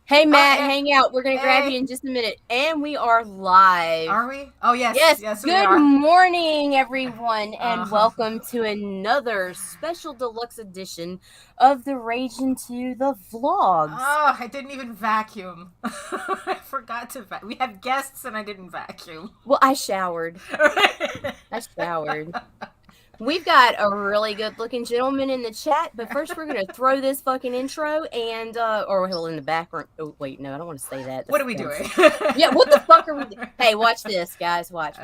Hey, Matt, hang out. We're going to grab you in just a minute. And we are live. Are we? Oh, yes. Yes, we are. Good morning, everyone, and welcome to another special deluxe edition of the Ragin to the Vlogs. Oh, I didn't even vacuum. I forgot to vacuum. We had guests and I didn't vacuum. Well, I showered. We've got a really good-looking gentleman in the chat, but first we're going to throw this fucking intro and, or he'll in the background. Oh, wait, no, I don't want to say that. What are we doing? Yeah, what the fuck are we doing? Hey, watch this, guys. Watch.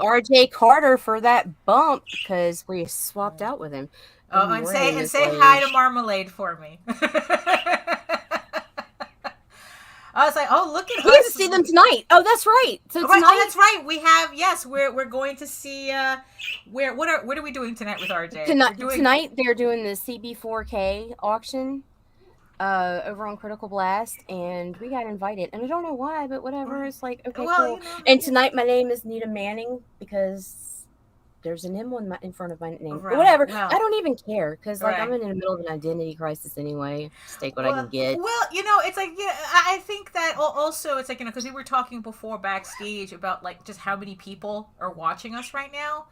RJ Carter for that bump because we swapped out with him. Oh, and say hi to Marmalade for me. I was like, oh, look at us. We get to see them tonight. Oh, that's right. So tonight, that's right. We have we're going to see what are we doing tonight with RJ? Tonight they're doing the CB4K auction over on Critical Blast, and we got invited, and I don't know why, but whatever. It's like, okay, cool. And tonight my name is Nita Manning because there's an M in front of my name. Right. Whatever. Well, I don't even care because I'm in the middle of an identity crisis anyway. Just take what I can get. Well, it's like I think that also it's like because we were talking before backstage about like just how many people are watching us right now.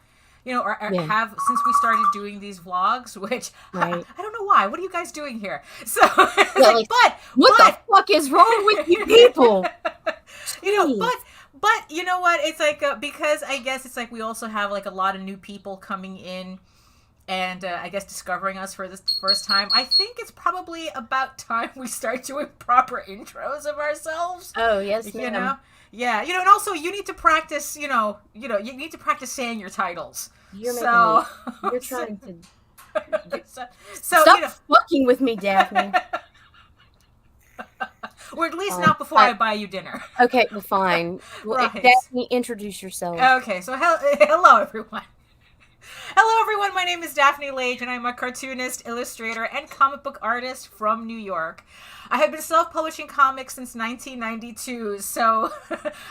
Have since we started doing these vlogs, which I don't know why. What are you guys doing here? So, what the fuck is wrong with you people? But you know what? It's like because I guess it's like we also have like a lot of new people coming in, and I guess discovering us for this first time. I think it's probably about time we start doing proper intros of ourselves. Oh yes, ma'am. Yeah, and also you need to practice, you need to practice saying your titles. You're trying to stop fucking with me, Daphne. Or at least not before I buy you dinner. Okay, well, fine. Well, Daphne, introduce yourself. Okay, so hello, everyone. Hello, everyone. My name is Daphne Lage, and I'm a cartoonist, illustrator, and comic book artist from New York. I have been self-publishing comics since 1992, so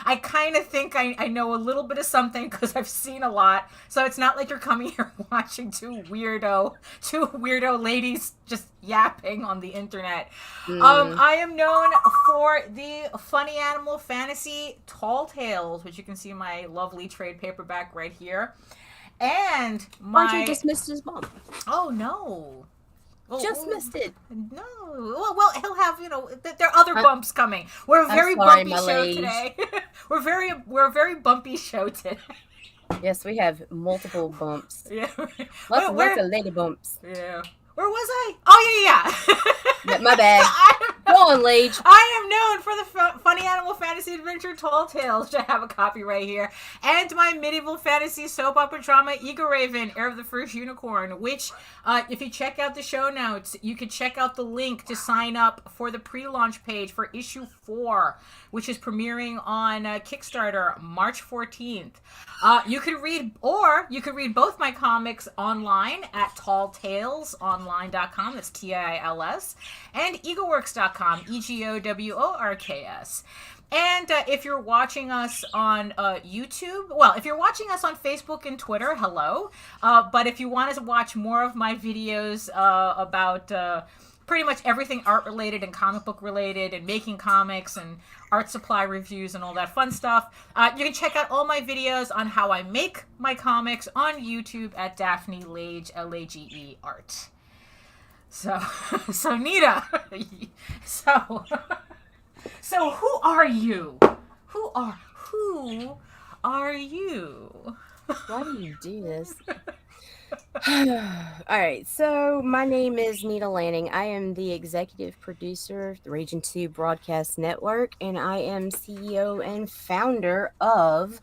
I kind of think I know a little bit of something because I've seen a lot. So it's not like you're coming here watching two weirdo ladies just yapping on the internet. I am known for the funny animal fantasy Tall Tales, which you can see my lovely trade paperback right here. And RJ just missed his bump. Oh no. Just missed it. No. Well, he'll have, there are other bumps coming. We're a very bumpy show today. We're a very bumpy show today. Yes, we have multiple bumps. Yeah. Lots of lady bumps. Yeah. Where was I? Oh, yeah. My bad. Go on, Lage. I am known for the funny animal fantasy adventure Tall Tales, which I have a copy right here, and my medieval fantasy soap opera drama Eagle Raven, Heir of the First Unicorn, which, if you check out the show notes, you can check out the link to sign up for the pre-launch page for issue 4, which is premiering on Kickstarter March 14th. You could read both my comics online at talltalesonline.com. That's TILS, and eagleworks.com, EGOWORKS. And if you're watching us on YouTube, well, if you're watching us on Facebook and Twitter, hello. But if you want to watch more of my videos about pretty much everything art related and comic book related and making comics and art supply reviews and all that fun stuff. You can check out all my videos on how I make my comics on YouTube at Daphne Lage, Lage Art. So Nita, so who are you? Who are you? Why do you do this? All right, so my name is Nita Lanning. I am the executive producer of the Ragin 2 Broadcast Network, and I am CEO and founder of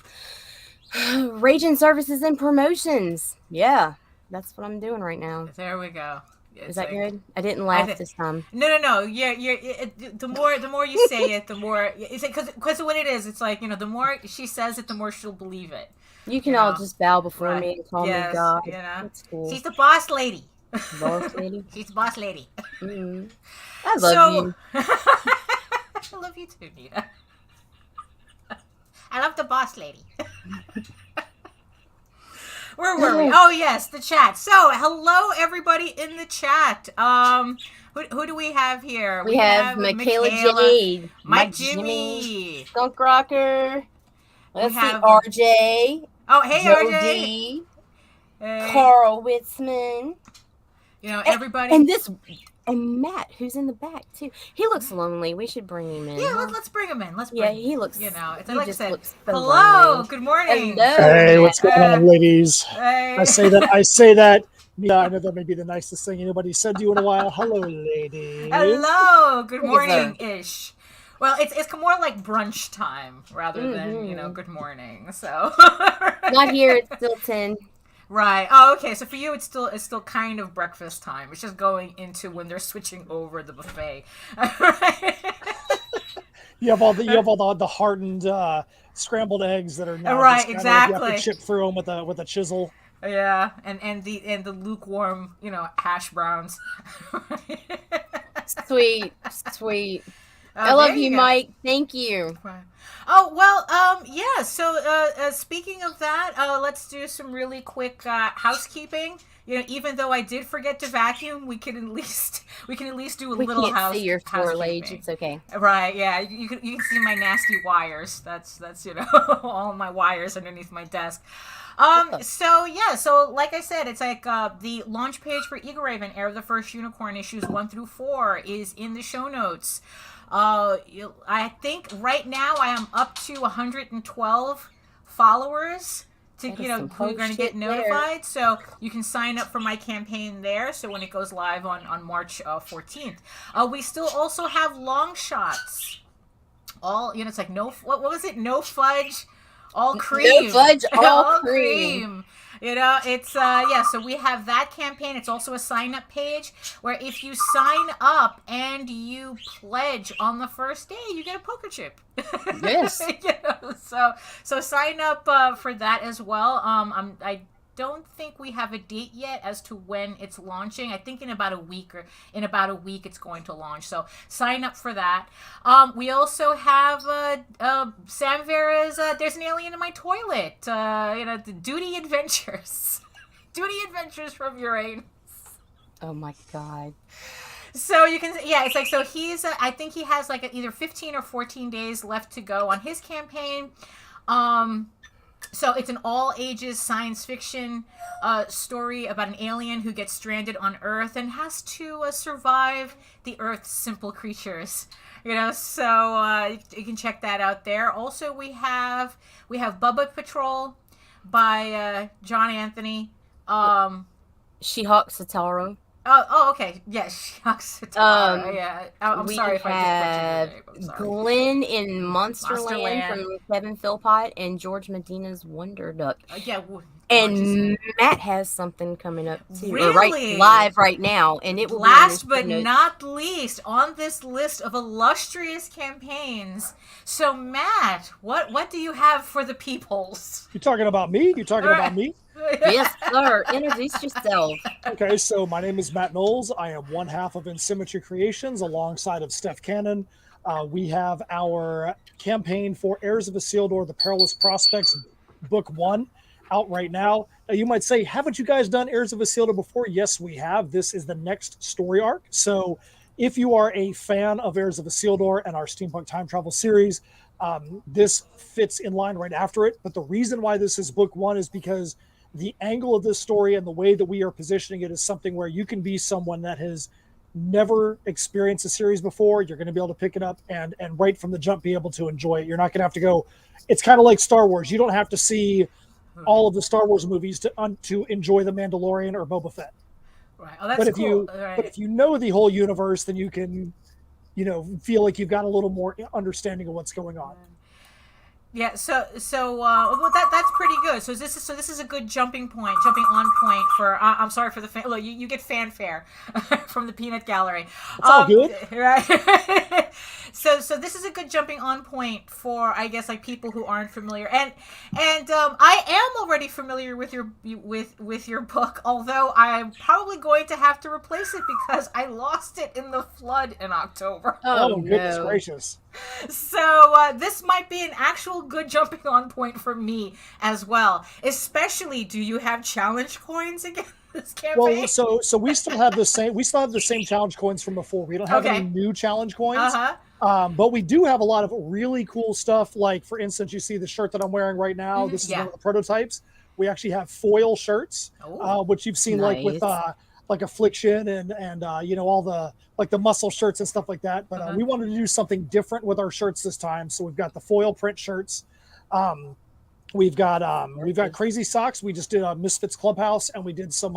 Ragin Services and Promotions. Yeah, that's what I'm doing right now. There we go. Is that good? I didn't laugh this time. No. The more you say it, the more it's because what it is. It's like, the more she says it, the more she'll believe it. You can all just bow before me and call me God. That's cool. She's the boss lady. Boss lady? She's the boss lady. Mm-hmm. I love you. I love you too, Nita. I love the boss lady. Where were we? Oh, yes, the chat. So, hello, everybody in the chat. Who do we have here? We have Michaela Jade. Mike Jimmy. Skunk Rocker. Let's see, RJ. Oh, hey, Joe RJ. D, Carl Witzman. Everybody. And Matt, who's in the back, too. He looks lonely. We should bring him in. Yeah, let's bring him in. He looks... it's like I said, looks so hello, lonely. Good morning. Hello. Hey, what's going on, ladies? Hey. I say that. Yeah, I know that may be the nicest thing anybody said to you in a while. Hello, ladies. Hello, good morning-ish. Well, it's more like brunch time rather than, good morning. So not here, it's still 10. Right. Oh, okay. So for you, it's still kind of breakfast time. It's just going into when they're switching over the buffet. You have all the hardened scrambled eggs that are now right. Exactly. You have to chip through them with a chisel. Yeah, and the lukewarm, hash browns. Sweet. I love you, Mike. Thank you. Oh, well, yeah. So, speaking of that, let's do some really quick housekeeping. Even though I did forget to vacuum, we can at least do a little house. We can't see your floor, Lage. It's okay. Right? Yeah. You can see my nasty wires. That's all my wires underneath my desk. So like I said, it's like the launch page for Eagle Raven, Heir of the First Unicorn, issues 1 through 4 is in the show notes. I think right now I am up to 112 followers to who are going to get notified. There. So you can sign up for my campaign there. So when it goes live on March 14th, we still also have long shots. All it's like what was it? No fudge. All cream. No fudge, all cream. It's so we have that campaign. It's also a sign-up page where if you sign up and you pledge on the first day, you get a poker chip. Yes. So sign up for that as well. I don't think we have a date yet as to when it's launching. I think in about a week it's going to launch. So sign up for that. We also have Sam Vera's There's an Alien in My Toilet. The Duty Adventures. Duty Adventures from Uranus. Oh my God. So you can, it's like, so he's, I think he has like either 15 or 14 days left to go on his campaign. So it's an all-ages science fiction story about an alien who gets stranded on Earth and has to survive the Earth's simple creatures. So you can check that out there. Also, we have Bubba Patrol by John Anthony. She-Hulk Satara. Oh, okay. Yes, Satara. Yeah. I'm sorry if I did butcher your name. Glenn in Monsterland from Kevin Philpott and George Medina's Wonder Duck. And Matt has something coming up too. Really? Live right now, and it will last but not least on this list of illustrious campaigns. So Matt, what do you have for the peoples? You talking about me? About me? Yes, sir. Introduce yourself. Okay, so my name is Matt Knowles. I am one half of INSYMMETRY Creations alongside of Steph Cannon. We have our campaign for Heirs of Isildur, The Perilous Prospects, Book 1, out right now. You might say, haven't you guys done Heirs of Isildur before? Yes, we have. This is the next story arc. So if you are a fan of Heirs of Isildur and our Steampunk time travel series, this fits in line right after it. But the reason why this is book one is because the angle of this story and the way that we are positioning it is something where you can be someone that has never experienced a series before. You're going to be able to pick it up and right from the jump be able to enjoy it. You're not going to have to go. It's kind of like Star Wars. You don't have to see all of the Star Wars movies to enjoy The Mandalorian or Boba Fett. Right. Oh, that's cool. But if you know the whole universe, then you can, feel like you've got a little more understanding of what's going on. Yeah, well, that's pretty good. So this is a good jumping on point for. I'm sorry for the look. You get fanfare from the Peanut Gallery. It's all good, right? So this is a good jumping on point for, I guess, like people who aren't familiar. And I am already familiar with your book, although I'm probably going to have to replace it because I lost it in the flood in October. Oh goodness gracious! So this might be an actual good jumping on point for me as well. Especially, do you have challenge coins again this campaign? Well, so we still have the same challenge coins from before. We don't have any new challenge coins. But we do have a lot of really cool stuff. Like, for instance, you see the shirt that I'm wearing right now. This is one of the prototypes. We actually have foil shirts, which you've seen like with like Affliction and all the like the muscle shirts and stuff like that. But we wanted to do something different with our shirts this time. So we've got the foil print shirts. We've got crazy socks. We just did a Misfits Clubhouse and we did some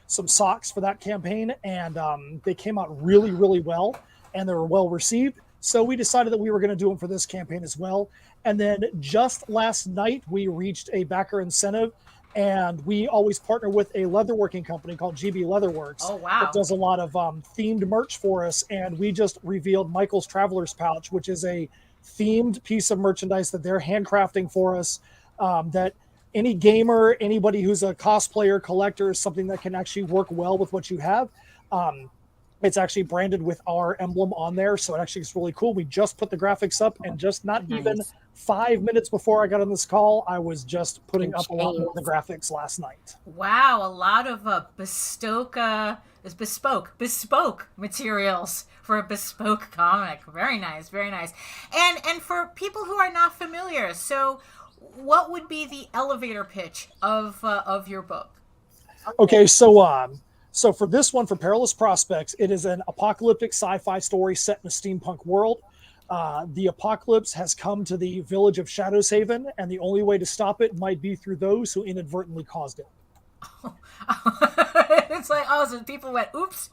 socks for that campaign, and they came out really, really well, and they were well received. So we decided that we were going to do them for this campaign as well. And then just last night, we reached a backer incentive, and we always partner with a leatherworking company called GB Leatherworks. Oh, wow. That does a lot of themed merch for us. And we just revealed Michael's Traveler's Pouch, which is a themed piece of merchandise that they're handcrafting for us, that any gamer, anybody who's a cosplayer, collector, is something that can actually work well with what you have. It's actually branded with our emblem on there, so it actually is really cool. We just put the graphics up, and just not even 5 minutes before I got on this call, I was just putting up a lot more of the graphics last night. Wow, a lot of bespoke materials for a bespoke comic. Very nice, very nice. And for people who are not familiar, so what would be the elevator pitch of your book? Okay, so for this one, for Perilous Prospects, it is an apocalyptic sci-fi story set in a steampunk world. The apocalypse has come to the village of Shadows Haven, and the only way to stop it might be through those who inadvertently caused it. It's like, so people went, oops.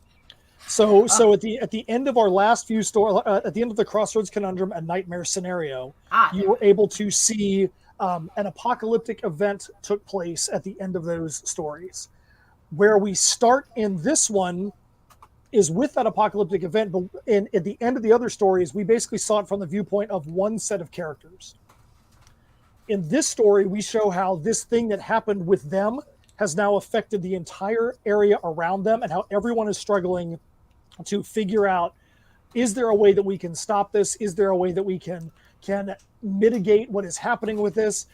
So at the end of our last few at the end of the Crossroads Conundrum and Nightmare scenario, you were able to see an apocalyptic event took place at the end of those stories. Where we start in this one is with that apocalyptic event, but at the end of the other stories, we basically saw it from the viewpoint of one set of characters. In this story, we show how this thing that happened with them has now affected the entire area around them, and how everyone is struggling to figure out, is there a way that we can stop this? Is there a way that we can mitigate what is happening with this?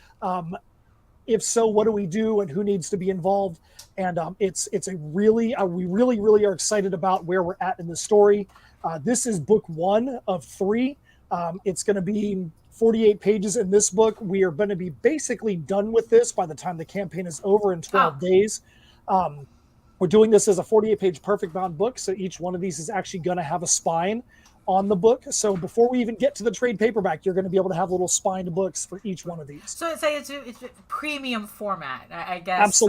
If so, what do we do, and who needs to be involved? And it's a really, we really are excited about where we're at in the story. This is book 1 of 3. It's going to be 48 pages in this book. We are going to be basically done with this by the time the campaign is over in 12 days. We're doing this as a 48-page perfect bound book, so each one of these is actually going to have a spine on the book. So before we even get to the trade paperback, you're going to be able to have little spined books for each one of these. So it's a premium format, I guess.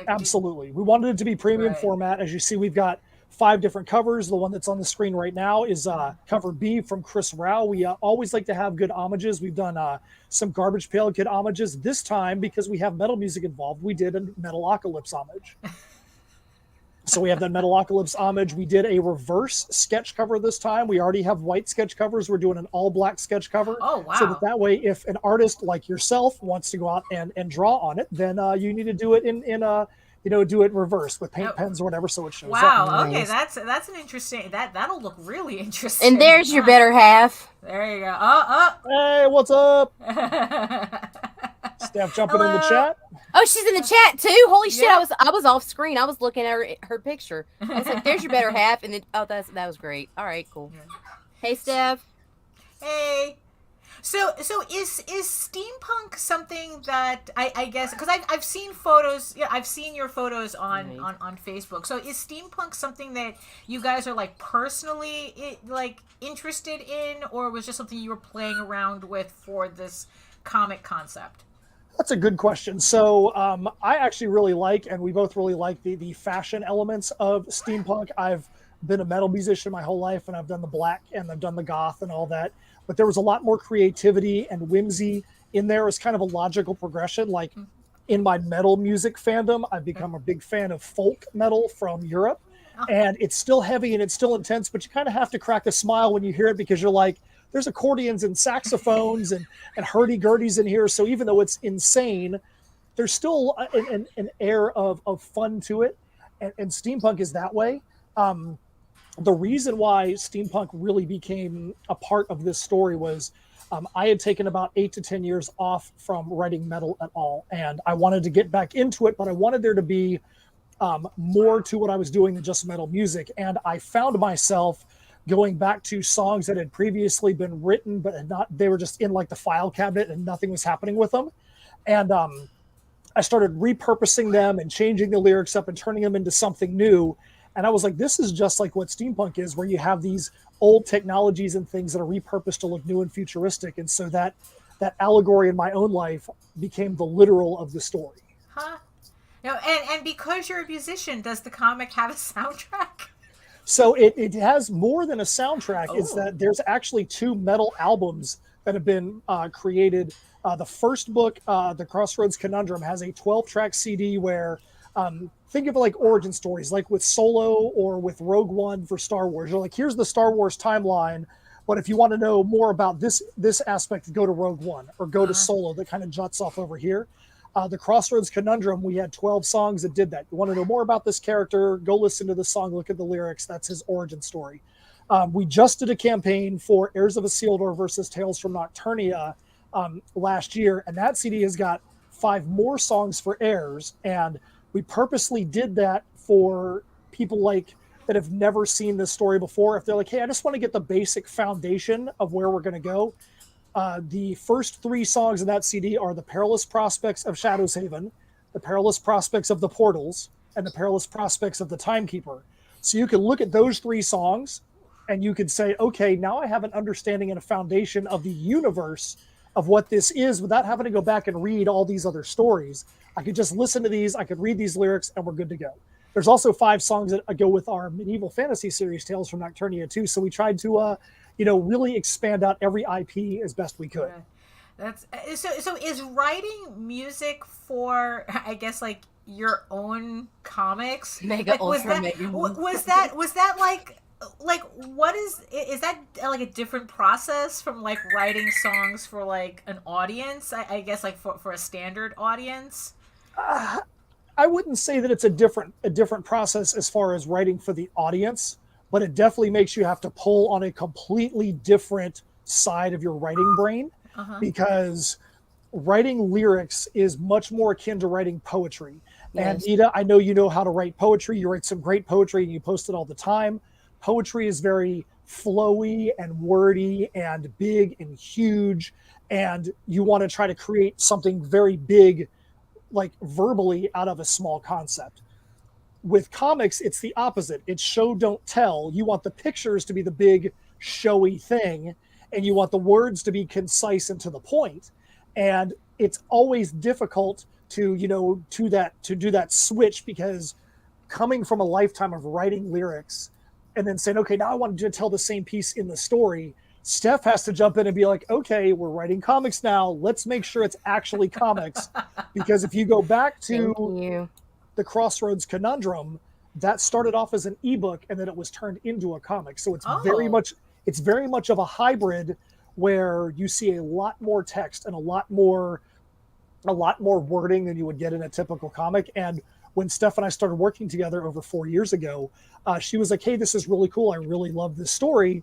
Absolutely. We wanted it to be premium format. As you see, we've got 5 different covers. The one that's on the screen right now is cover B from Chris Rao. We always like to have good homages. We've done some Garbage Pail Kid homages. This time, because we have metal music involved, we did a Metalocalypse homage. So we have that Metalocalypse homage. We did a reverse sketch cover this time. We already have white sketch covers. We're doing an all-black sketch cover. Oh, wow. So that way, if an artist like yourself wants to go out and draw on it, then you need to do it do it reversed with paint pens or whatever, so it shows up. Wow, okay, that's an interesting, that'll look really interesting. And there's your better half. There you go. Hey, what's up? Steph jumping in the chat. Oh, she's in the chat too. Holy shit! I was off screen. I was looking at her picture. I was like, "There's your better half," and then that was great. All right, cool. Hey, Steph. Hey. So is steampunk something that I guess, because I've seen photos, I've seen your photos on Facebook. So is steampunk something that you guys are like personally like interested in, or was just something you were playing around with for this comic concept? That's a good question. So I actually really like, and we both really like the fashion elements of steampunk. I've been a metal musician my whole life, and I've done the black and I've done the goth and all that. But there was a lot more creativity and whimsy in there as kind of a logical progression. Like in my metal music fandom, I've become a big fan of folk metal from Europe. And it's still heavy and it's still intense, but you kind of have to crack a smile when you hear it, because you're like, there's accordions and saxophones and hurdy-gurdies in here. So even though it's insane, there's still an air of fun to it. And steampunk is that way. The reason why steampunk really became a part of this story was I had taken about 8 to 10 years off from writing metal at all. And I wanted to get back into it, but I wanted there to be more to what I was doing than just metal music. And I found myself going back to songs that had previously been written, but had not, they were just in like the file cabinet and nothing was happening with them. And I started repurposing them and changing the lyrics up and turning them into something new. And I was like, this is just like what steampunk is, where you have these old technologies and things that are repurposed to look new and futuristic. And so that allegory in my own life became the literal of the story. Huh? And because you're a musician, does the comic have a soundtrack? So it has more than a soundtrack. It's that there's actually 2 metal albums that have been created. The first book, The Crossroads Conundrum, has a 12-track CD where think of it like origin stories, like with Solo or with Rogue One for Star Wars. You're like, here's the Star Wars timeline, but if you want to know more about this aspect, go to Rogue One or go to Solo. That kind of juts off over here. The Crossroads Conundrum, we had 12 songs that did that. You want to know more about this character, go listen to the song, look at the lyrics. That's his origin story. We just did a campaign for Heirs of Isildur versus Tales from Nocturnia last year, and that CD has got 5 more songs for Heirs, and we purposely did that for people like that have never seen this story before. If they're like, hey, I just want to get the basic foundation of where we're going to go. The first 3 songs in that CD are the Perilous Prospects of Shadow's Haven, the Perilous Prospects of the Portals, and the Perilous Prospects of the Timekeeper. So you can look at those 3 songs and you could say, okay, now I have an understanding and a foundation of the universe of what this is without having to go back and read all these other stories. I could just listen to these, I could read these lyrics, and we're good to go. There's also 5 songs that go with our medieval fantasy series, Tales from Nocturnia, too. So we tried to, really expand out every IP as best we could. That's so. Is writing music for, I guess, like your own comics? Mega ultra mega. Was that like what is that like a different process from like writing songs for like an audience? I guess like for a standard audience. I wouldn't say that it's a different process as far as writing for the audience, but it definitely makes you have to pull on a completely different side of your writing brain, because writing lyrics is much more akin to writing poetry. Yes. And Nita, I know you know how to write poetry. You write some great poetry and you post it all the time. Poetry is very flowy and wordy and big and huge, and you want to try to create something very big, like verbally, out of a small concept. With comics, it's the opposite. It's show, don't tell. You want the pictures to be the big, showy thing, and you want the words to be concise and to the point. And it's always difficult to do that switch, because coming from a lifetime of writing lyrics and then saying, okay, now I want to tell the same piece in the story, Steph has to jump in and be like, okay, we're writing comics now. Let's make sure it's actually comics. Because if you go back to the Crossroads Conundrum, that started off as an ebook and then it was turned into a comic. So it's very much of a hybrid, where you see a lot more text and a lot more wording than you would get in a typical comic. And when Steph and I started working together over 4 years ago, she was like, hey, this is really cool. I really love this story.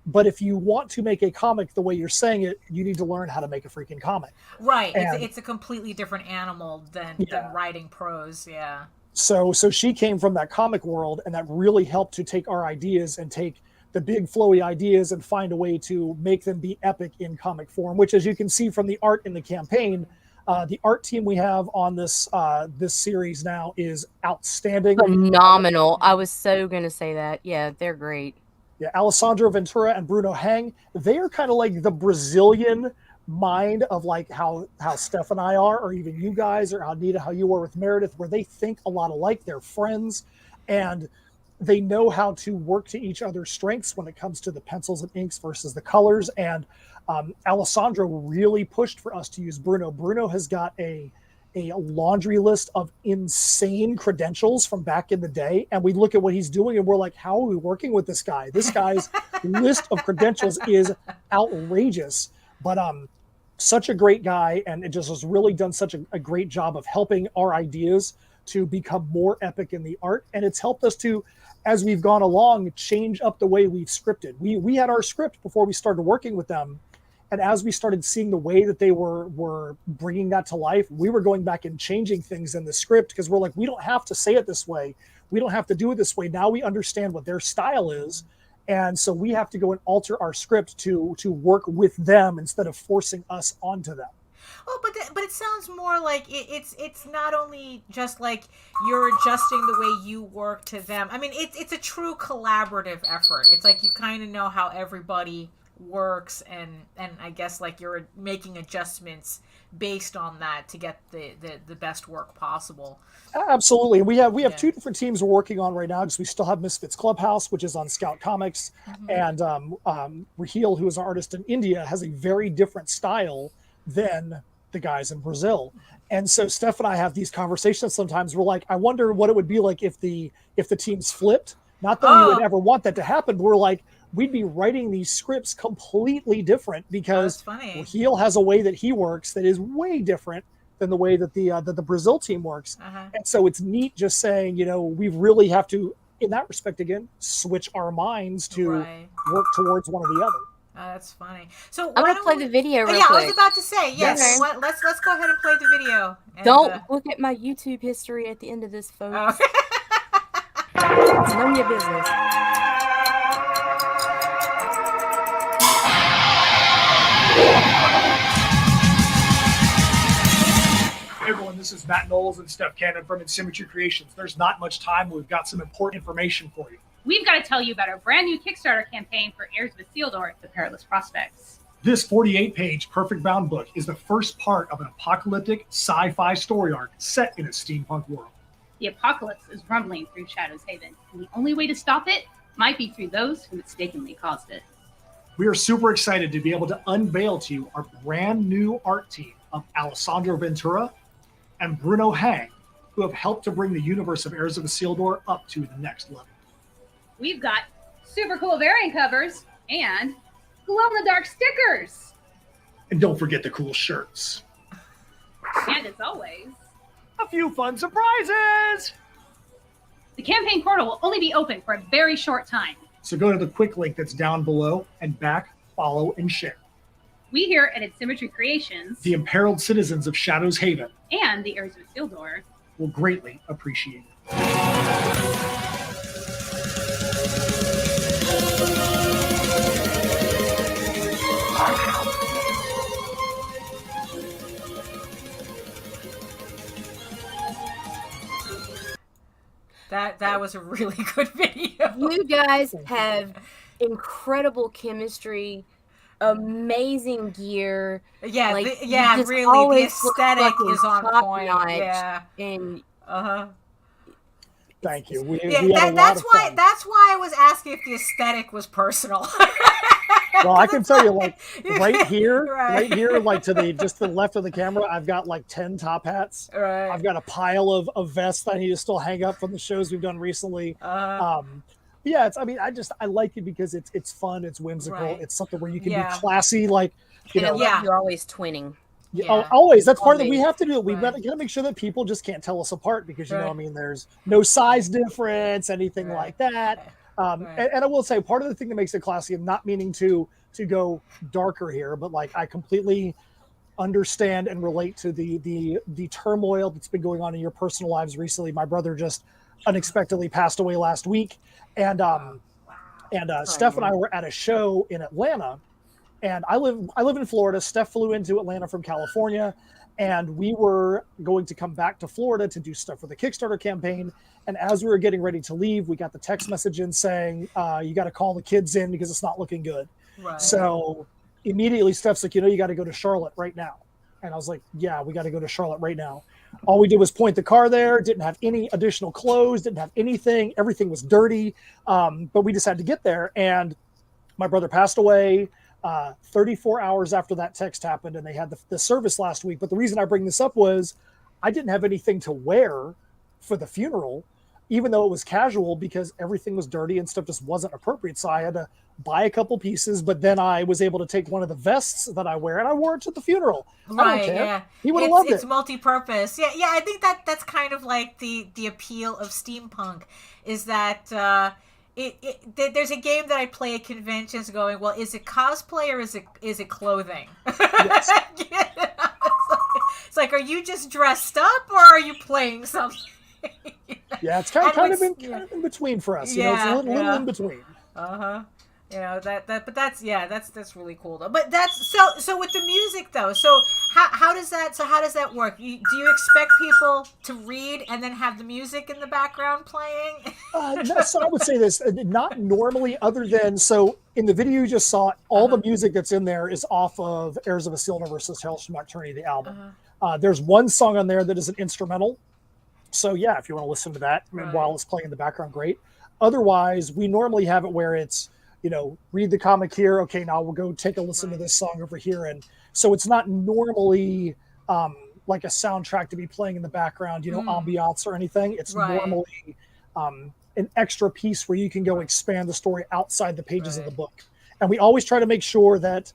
But if you want to make a comic the way you're saying it, you need to learn how to make a freaking comic. Right. It's a completely different animal than writing prose. Yeah. So she came from that comic world, and that really helped to take our ideas and take the big flowy ideas and find a way to make them be epic in comic form, which, as you can see from the art in the campaign, the art team we have on this series now is outstanding. Phenomenal. I was so going to say that. Yeah, they're great. Yeah, Alessandro Ventura and Bruno Hang, they are kind of like the Brazilian mind of like how Steph and I are, or even you guys, or how Nita, how you are with Meredith, where they think a lot alike. They're friends, and they know how to work to each other's strengths when it comes to the pencils and inks versus the colors. And Alessandro really pushed for us to use Bruno. Bruno has got a laundry list of insane credentials from back in the day, and we look at what he's doing and we're like, how are we working with this guy? This guy's list of credentials is outrageous. But such a great guy, and it just has really done such a great job of helping our ideas to become more epic in the art. And it's helped us to, as we've gone along, change up the way we've scripted. We had our script before we started working with them, and as we started seeing the way that they were bringing that to life, we were going back and changing things in the script, because we're like, we don't have to say it this way. We don't have to do it this way. Now we understand what their style is. And so we have to go and alter our script to work with them instead of forcing us onto them. Oh, but it sounds more like it's not only just like you're adjusting the way you work to them. I mean, it's a true collaborative effort. It's like you kind of know how everybody works, and I guess like you're making adjustments based on that to get the best work possible. Absolutely. We have two different teams we're working on right now, because we still have Misfits Clubhouse, which is on Scout Comics, and Raheel, who is an artist in India, has a very different style than the guys in Brazil. And so Steph and I have these conversations sometimes. We're like, I wonder what it would be like if the teams flipped. Not that we would ever want that to happen, but we're like, we'd be writing these scripts completely different, because Raheel has a way that he works that is way different than the way that the Brazil team works. And so it's neat just saying, we really have to, in that respect, again, switch our minds to work towards one or the other. That's funny. So I'm gonna play the video real quick. I was about to say, yes. Okay. Let's go ahead and play the video. And, don't look at my YouTube history at the end of this, folks. It's none of your business. Hey everyone, this is Matt Knowles and Steph Cannon from INSYMMETRY CREATIONS. There's not much time. We've got some important information for you. We've got to tell you about our brand new Kickstarter campaign for Heirs of Isildur, The Perilous Prospects. This 48-page perfect bound book is the first part of an apocalyptic sci-fi story arc set in a steampunk world. The apocalypse is rumbling through Shadow's Haven, and the only way to stop it might be through those who mistakenly caused it. We are super excited to be able to unveil to you our brand new art team of Alessandro Ventura and Bruno Hang, who have helped to bring the universe of Heirs of Isildur up to the next level. We've got super cool variant covers and glow-in-the-dark stickers. And don't forget the cool shirts. And as always, a few fun surprises! The campaign portal will only be open for a very short time. So go to the quick link that's down below and back, follow, and share. We here at INSYMMETRY CREATIONS, the imperiled citizens of Shadow's Haven, and the Heirs of Isildur, will greatly appreciate it. That was a really good video. You guys have incredible chemistry, amazing gear. Yeah, like, really. The aesthetic is on point. Yeah. And thank you. That's why I was asking if the aesthetic was personal. Well, I can tell you, like right here, like to the left of the camera, I've got like 10 top hats. Right. I've got a pile of vests that I need to still hang up from the shows we've done recently. Yeah, I like it because it's fun, it's whimsical, it's something where you can be classy, like you're always twinning. Yeah. Always. That's part of it. We have to do it. We've got to make sure that people just can't tell us apart because, there's no size difference, anything like that. And I will say, part of the thing that makes it classy, I'm not meaning to go darker here, but like I completely understand and relate to the turmoil that's been going on in your personal lives recently. My brother just unexpectedly passed away last week, and Steph and I were at a show in Atlanta, and I live in Florida. Steph flew into Atlanta from California, and we were going to come back to Florida to do stuff for the Kickstarter campaign. And as we were getting ready to leave, we got the text message in saying, you got to call the kids in because it's not looking good. Right. So immediately Steph's like, you got to go to Charlotte right now. And I was like, yeah, we got to go to Charlotte right now. All we did was point the car there, didn't have any additional clothes, didn't have anything. Everything was dirty. But we just had to get there. And my brother passed away 34 hours after that text happened, and they had the service last week. But the reason I bring this up was I didn't have anything to wear for the funeral, even though it was casual, because everything was dirty and stuff just wasn't appropriate. So I had to buy a couple pieces, but then I was able to take one of the vests that I wear and I wore it to the funnel. Right, I don't care. Yeah. He would have loved it. It's multi-purpose. Yeah, I think that's kind of like the appeal of steampunk, is that there's a game that I play at conventions going, well, is it cosplay or is it clothing? Yes. It's like, are you just dressed up or are you playing something? Yeah, it's kind of in between for us. It's a little in between. But that's really cool though. But that's so with the music though. So how does that work? Do you expect people to read and then have the music in the background playing? No, so I would say this, not normally, other than, so in the video you just saw, all the music that's in there is off of Heirs of Isildur versus Hellish Nocturne, the album. There's one song on there that is an instrumental. So yeah, if you want to listen to that while it's playing in the background, great. Otherwise, we normally have it where it's, read the comic here. Okay, now we'll go take a listen to this song over here. And so it's not normally like a soundtrack to be playing in the background, ambiance or anything. It's normally an extra piece where you can go expand the story outside the pages of the book. And we always try to make sure that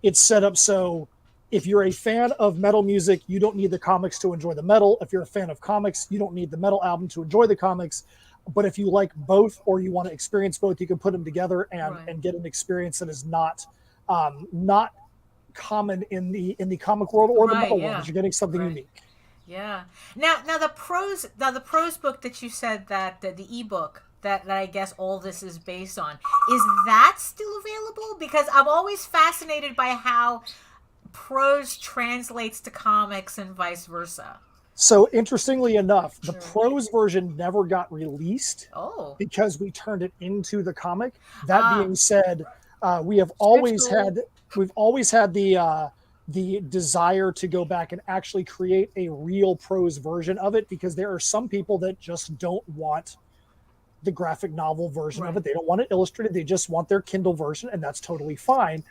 it's set up so if you're a fan of metal music, you don't need the comics to enjoy the metal. If you're a fan of comics, you don't need the metal album to enjoy the comics. But if you like both, or you want to experience both, you can put them together and get an experience that is not common in the comic world or the metal world. You're getting something unique. Yeah. Now the prose book that you said that the ebook that I guess all this is based on, is that still available? Because I'm always fascinated by how prose translates to comics and vice versa. So interestingly enough, the prose version never got released because we turned it into the comic. That being said, we've always had the desire to go back and actually create a real prose version of it, because there are some people that just don't want the graphic novel version of it. They don't want it illustrated. They just want their Kindle version, and that's totally fine.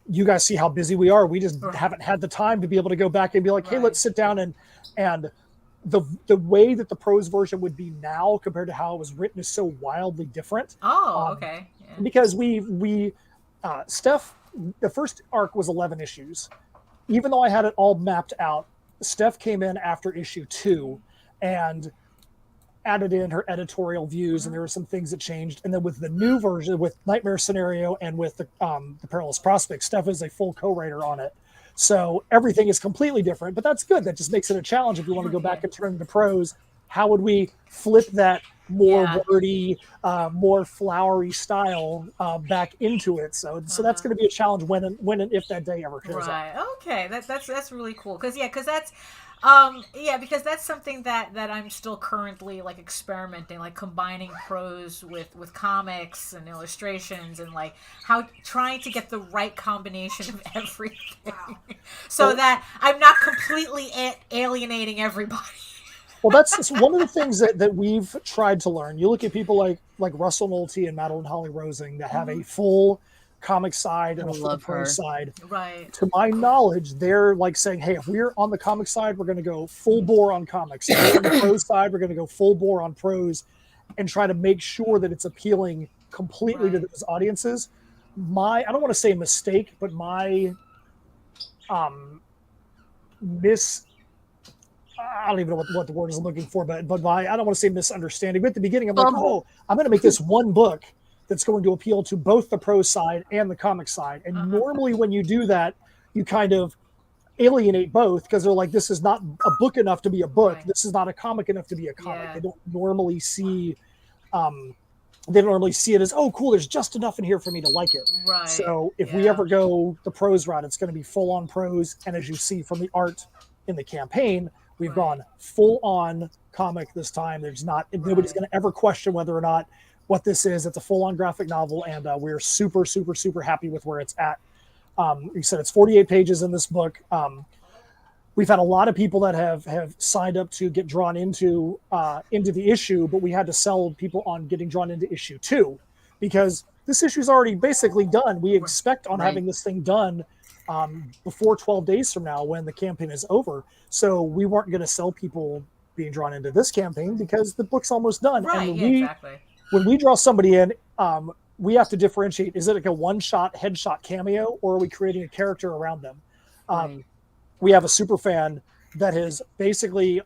You guys see how busy we are. We just haven't had the time to be able to go back and be like, hey, let's sit down and the way that the prose version would be now compared to how it was written is so wildly different. Because we Steph, the first arc was 11 issues. Even though I had it all mapped out, Steph came in after issue 2 and added in her editorial views, and there were some things that changed. And then with the new version, with Nightmare Scenario and with the Perilous Prospects, Steph is a full co-writer on it. So everything is completely different, but that's good. That just makes it a challenge. If you want to go back and turn into prose, how would we flip that more wordy, more flowery style back into it? So that's going to be a challenge when and if that day ever shows up. Okay, that's really cool. Because that's because that's something that I'm still currently like experimenting, like combining prose with comics and illustrations, and like how trying to get the right combination of everything, so that I'm not completely alienating everybody. Well, that's one of the things that we've tried to learn. You look at people like Russell Nolte and Madeline Holly Rosing that have a full comic side and a full prose side. Right. To my knowledge, they're like saying, hey, if we're on the comic side, we're going to go full bore on comics. If we're on the prose side, we're going to go full bore on prose, and try to make sure that it's appealing completely to those audiences. I don't want to say mistake, but my I don't even know what the word is I'm looking for, but I don't want to say misunderstanding. But at the beginning, I'm like, oh, I'm going to make this one book that's going to appeal to both the prose side and the comic side. And normally when you do that, you kind of alienate both because they're like, this is not a book enough to be a book. Right. This is not a comic enough to be a comic. Yeah. They don't normally see it as, oh, cool, there's just enough in here for me to like it. Right. So if we ever go the prose route, it's going to be full on prose. And as you see from the art in the campaign, we've gone full on comic this time. There's not, nobody's going to ever question whether or not what this is. It's a full on graphic novel, and we're super, super, super happy with where it's at. You said it's 48 pages in this book. We've had a lot of people that have signed up to get drawn into the issue, but we had to sell people on getting drawn into issue 2 because this issue is already basically done. We expect on having this thing done before 12 days from now when the campaign is over. So we weren't going to sell people being drawn into this campaign because the book's almost done. Right, and exactly. When we draw somebody in, we have to differentiate. Is it like a one-shot headshot cameo, or are we creating a character around them? We have a super fan that has basically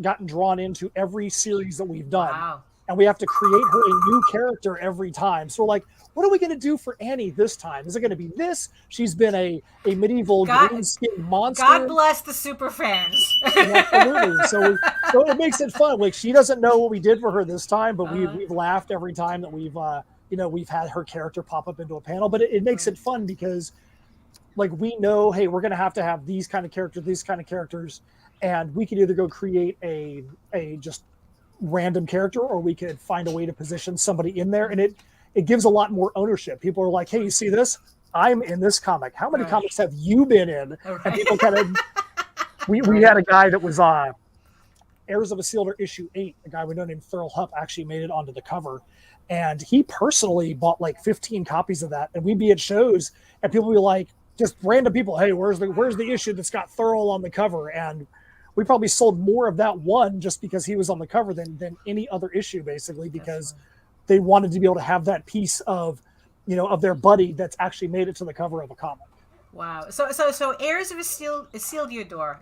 gotten drawn into every series that we've done. Wow. And we have to create her a new character every time. So we're like, what are we going to do for Annie this time? Is it going to be this? She's been a medieval green-skinned monster. God bless the super fans. Absolutely. So it makes it fun. Like, she doesn't know what we did for her this time, but we've laughed every time that we've had her character pop up into a panel. But it makes it fun because, like, we know, hey, we're going to have these kind of characters, and we could either go create a just random character, or we could find a way to position somebody in there, and it gives a lot more ownership. People are like, hey, you see this? I'm in this comic. How many comics have you been in? And people kind of, we had a guy that was Heirs of Isildur issue 8, a guy we know named Thurl Hupp actually made it onto the cover. And he personally bought like 15 copies of that. And we'd be at shows and people would be like, just random people, hey, where's the issue that's got Thurl on the cover? And we probably sold more of that one just because he was on the cover than any other issue, basically, because they wanted to be able to have that piece of, of their buddy that's actually made it to the cover of a comic. Wow. So Heirs of Isildur.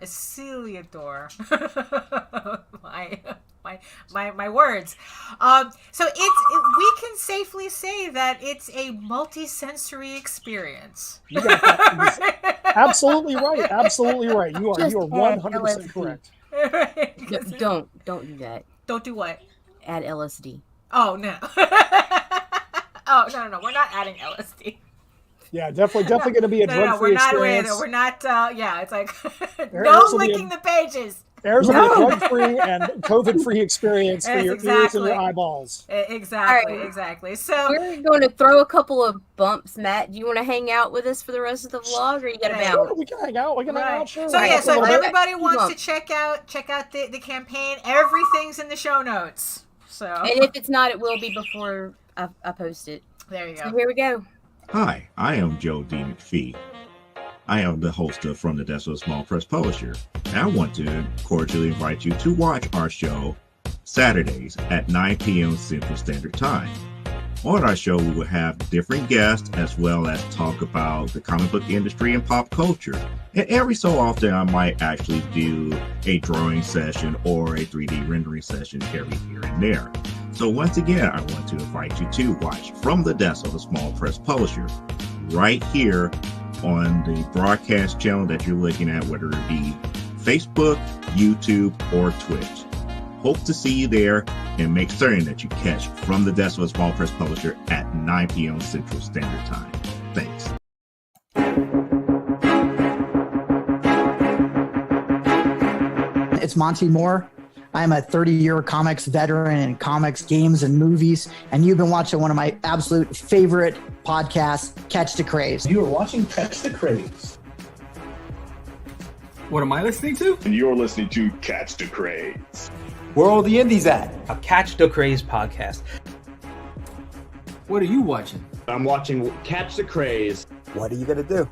my words. So we can safely say that it's a multi-sensory expance. You got that. Absolutely right. Absolutely right. You are 100% correct. Don't do that. Don't do what? Add LSD. Oh no. Oh no. We're not adding LSD. Yeah, definitely going to be a drug-free experience. We're not. Yeah, it's like no licking the pages. Heirs will be a drug-free and COVID-free experience for your ears and your eyeballs. Exactly, right. Exactly. So we're going to throw a couple of bumps. Matt, do you want to hang out with us for the rest of the vlog, or you got to bounce? We can hang out. We can hang out. Sure. So so if everybody wants to check out the campaign, everything's in the show notes. So and if it's not, it will be before I post it. There you go. So here we go. Hi, I am Joe D. McPhee. I am the host of From the Desk of a Small Press Publisher, and I want to cordially invite you to watch our show Saturdays at 9 p.m. Central Standard Time. On our show, we will have different guests as well as talk about the comic book industry and pop culture. And every so often, I might actually do a drawing session or a 3D rendering session every here and there. So once again, I want to invite you to watch From the Desk of a Small Press Publisher right here on the broadcast channel that you're looking at, whether it be Facebook, YouTube, or Twitch. Hope to see you there, and make certain that you catch From the Desk of a Small Press Publisher at 9 p.m. Central Standard Time. Thanks. It's Monty Moore. I'm a 30-year comics veteran in comics, games, and movies, and you've been watching one of my absolute favorite podcasts, Catch the Craze. You are watching Catch the Craze. What am I listening to? And you're listening to Catch the Craze. Where are all the indies at? A Catch the Craze podcast. What are you watching? I'm watching Catch the Craze. What are you going to do?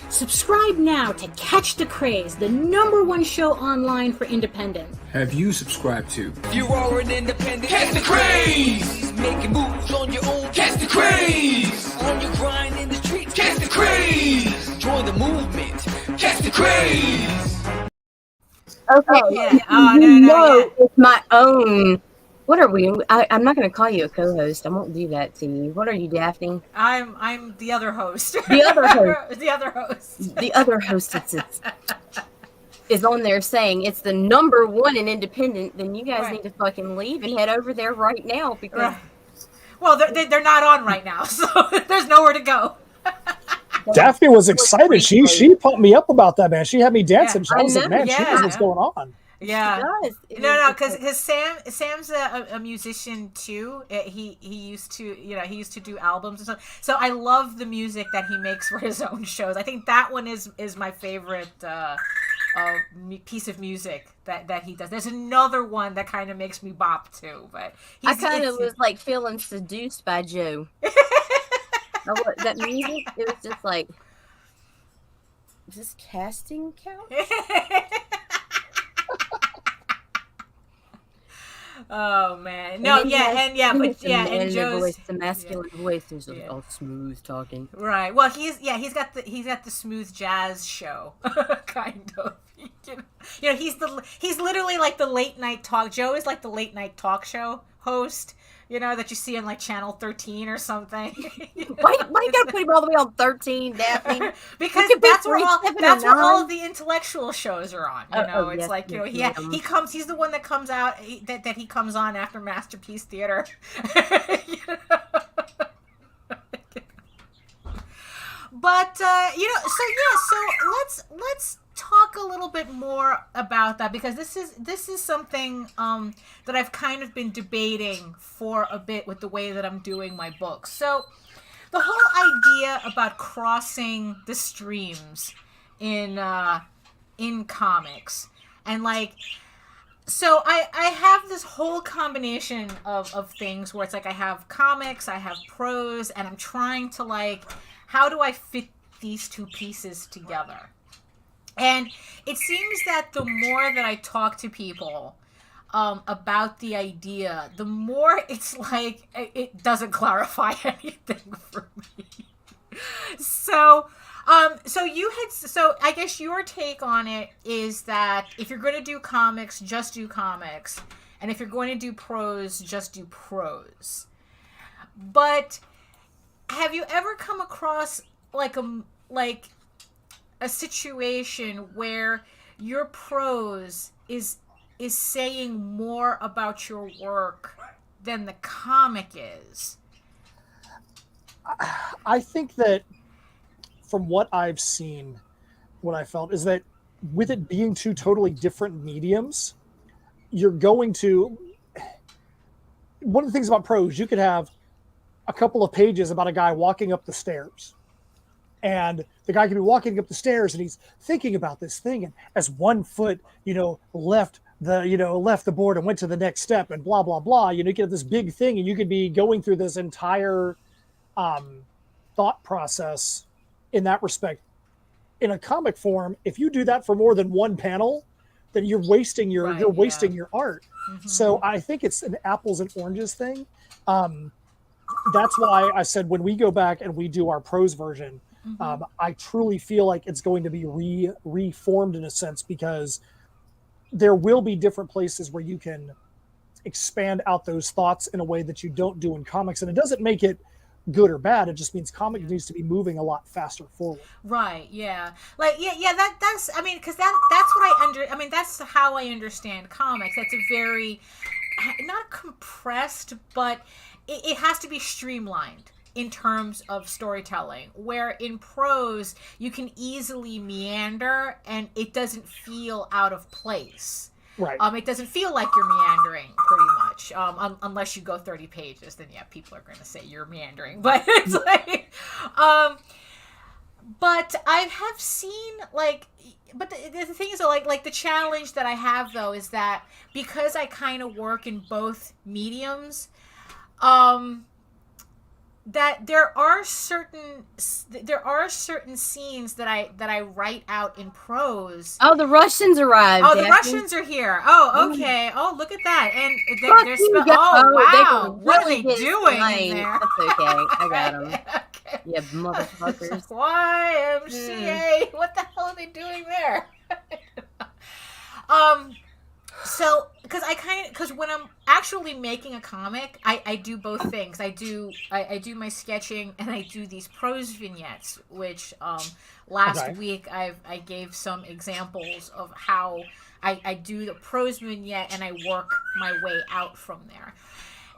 Subscribe now to Catch the Craze, the #1 show online for independent. Have you subscribed to? You are an independent. Catch the Craze! Making moves on your own. Catch the Craze! On your grind in the streets. Catch the Craze! Join the movement. Catch the Craze! Okay. Yeah. It's my own. What are we? I'm not going to call you a co-host. I won't do that to you. What are you, Daphne? I'm the other host. The other host. The other host. The other hostess is on there saying it's the #1 in independent. Then you guys need to fucking leave and head over there right now because. Well, they're not on right now, so there's nowhere to go. Daphne was excited. She pumped me up about that, man. She had me dancing. I was like, man, she knows what's going on. Yeah, no, because Sam's a musician too. He used to do albums and stuff. So I love the music that he makes for his own shows. I think that one is my favorite piece of music that he does. There's another one that kind of makes me bop too, but I kind of was like feeling seduced by Joe. That music, it was just like, is this casting count? Oh man, no, and Joe's voice, the masculine voice is all smooth talking. Right. Well, he's got the smooth jazz show, kind of. You know, he's literally like the late night talk. Joe is like the late night talk show host. You know, that you see on like channel 13 or something. Why you gotta put him all the way on 13, Daphne? Because that's where all of the intellectual shows are on. You know, it's like, you know, he's the one that comes out that he comes on after Masterpiece Theater. You know? But so let's talk a little bit more about that, because this is something that I've kind of been debating for a bit with the way that I'm doing my books. So the whole idea about crossing the streams in comics, and like, so I have this whole combination of things where it's like I have comics, I have prose, and I'm trying to like, how do I fit these two pieces together? And it seems that the more that I talk to people about the idea, the more it's like it doesn't clarify anything for me. So I guess your take on it is that if you're going to do comics, just do comics, and if you're going to do prose, just do prose. But have you ever come across a situation where your prose is saying more about your work than the comic is? I think that from what I've seen, what I felt is that with it being two totally different mediums, you're going to, one of the things about prose, you could have a couple of pages about a guy walking up the stairs. And the guy could be walking up the stairs and he's thinking about this thing. And as one foot, left the board and went to the next step and blah, blah, blah, you get this big thing, and you could be going through this entire thought process in that respect. In a comic form, if you do that for more than one panel, then you're wasting your art. Mm-hmm. So I think it's an apples and oranges thing. That's why I said when we go back and we do our prose version, I truly feel like it's going to be reformed in a sense, because there will be different places where you can expand out those thoughts in a way that you don't do in comics. And it doesn't make it good or bad. It just means comic needs to be moving a lot faster forward. Right. Yeah. Like, that's, I mean, cause that's what that's how I understand comics. That's a very, not compressed, but it has to be streamlined in terms of storytelling, where in prose you can easily meander and it doesn't feel out of place. Right. It doesn't feel like you're meandering pretty much, unless you go 30 pages. Then people are going to say you're meandering. But it's like, but I have seen but the thing is, like the challenge that I have though is that because I kind of work in both mediums, that there are certain scenes that I write out in prose. Oh, the Russians arrived. Oh, the Russians are here. Oh, okay. Oh, look at that. And they're wow. What are they doing there? That's okay. I got them. Okay. Yeah, motherfuckers. YMCA. What the hell are they doing there? So, because when I'm actually making a comic, I do both things. I do my sketching, and I do these prose vignettes, which last week I gave some examples of how I do the prose vignette and I work my way out from there.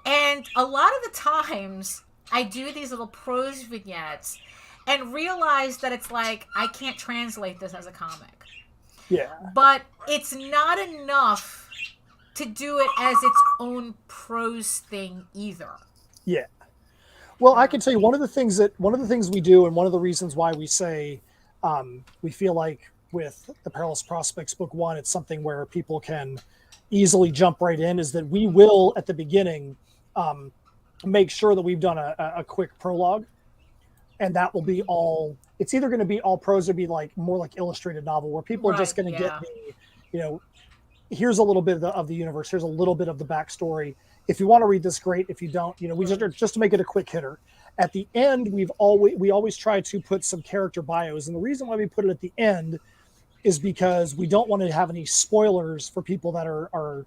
And a lot of the times I do these little prose vignettes and realize that it's like I can't translate this as a comic. Yeah. But it's not enough to do it as its own prose thing either. Yeah. Well, I can tell you one of the things we do, and one of the reasons why we say we feel like with the Perilous Prospects Book 1, it's something where people can easily jump right in, is that we will at the beginning make sure that we've done a quick prologue, and that will be all. It's either going to be all prose or be like more like illustrated novel, where people are just going to get the, here's a little bit of the universe, here's a little bit of the backstory. If you want to read this, great. If you don't, we just to make it a quick hitter. At the end, we always try to put some character bios, and the reason why we put it at the end is because we don't want to have any spoilers for people that are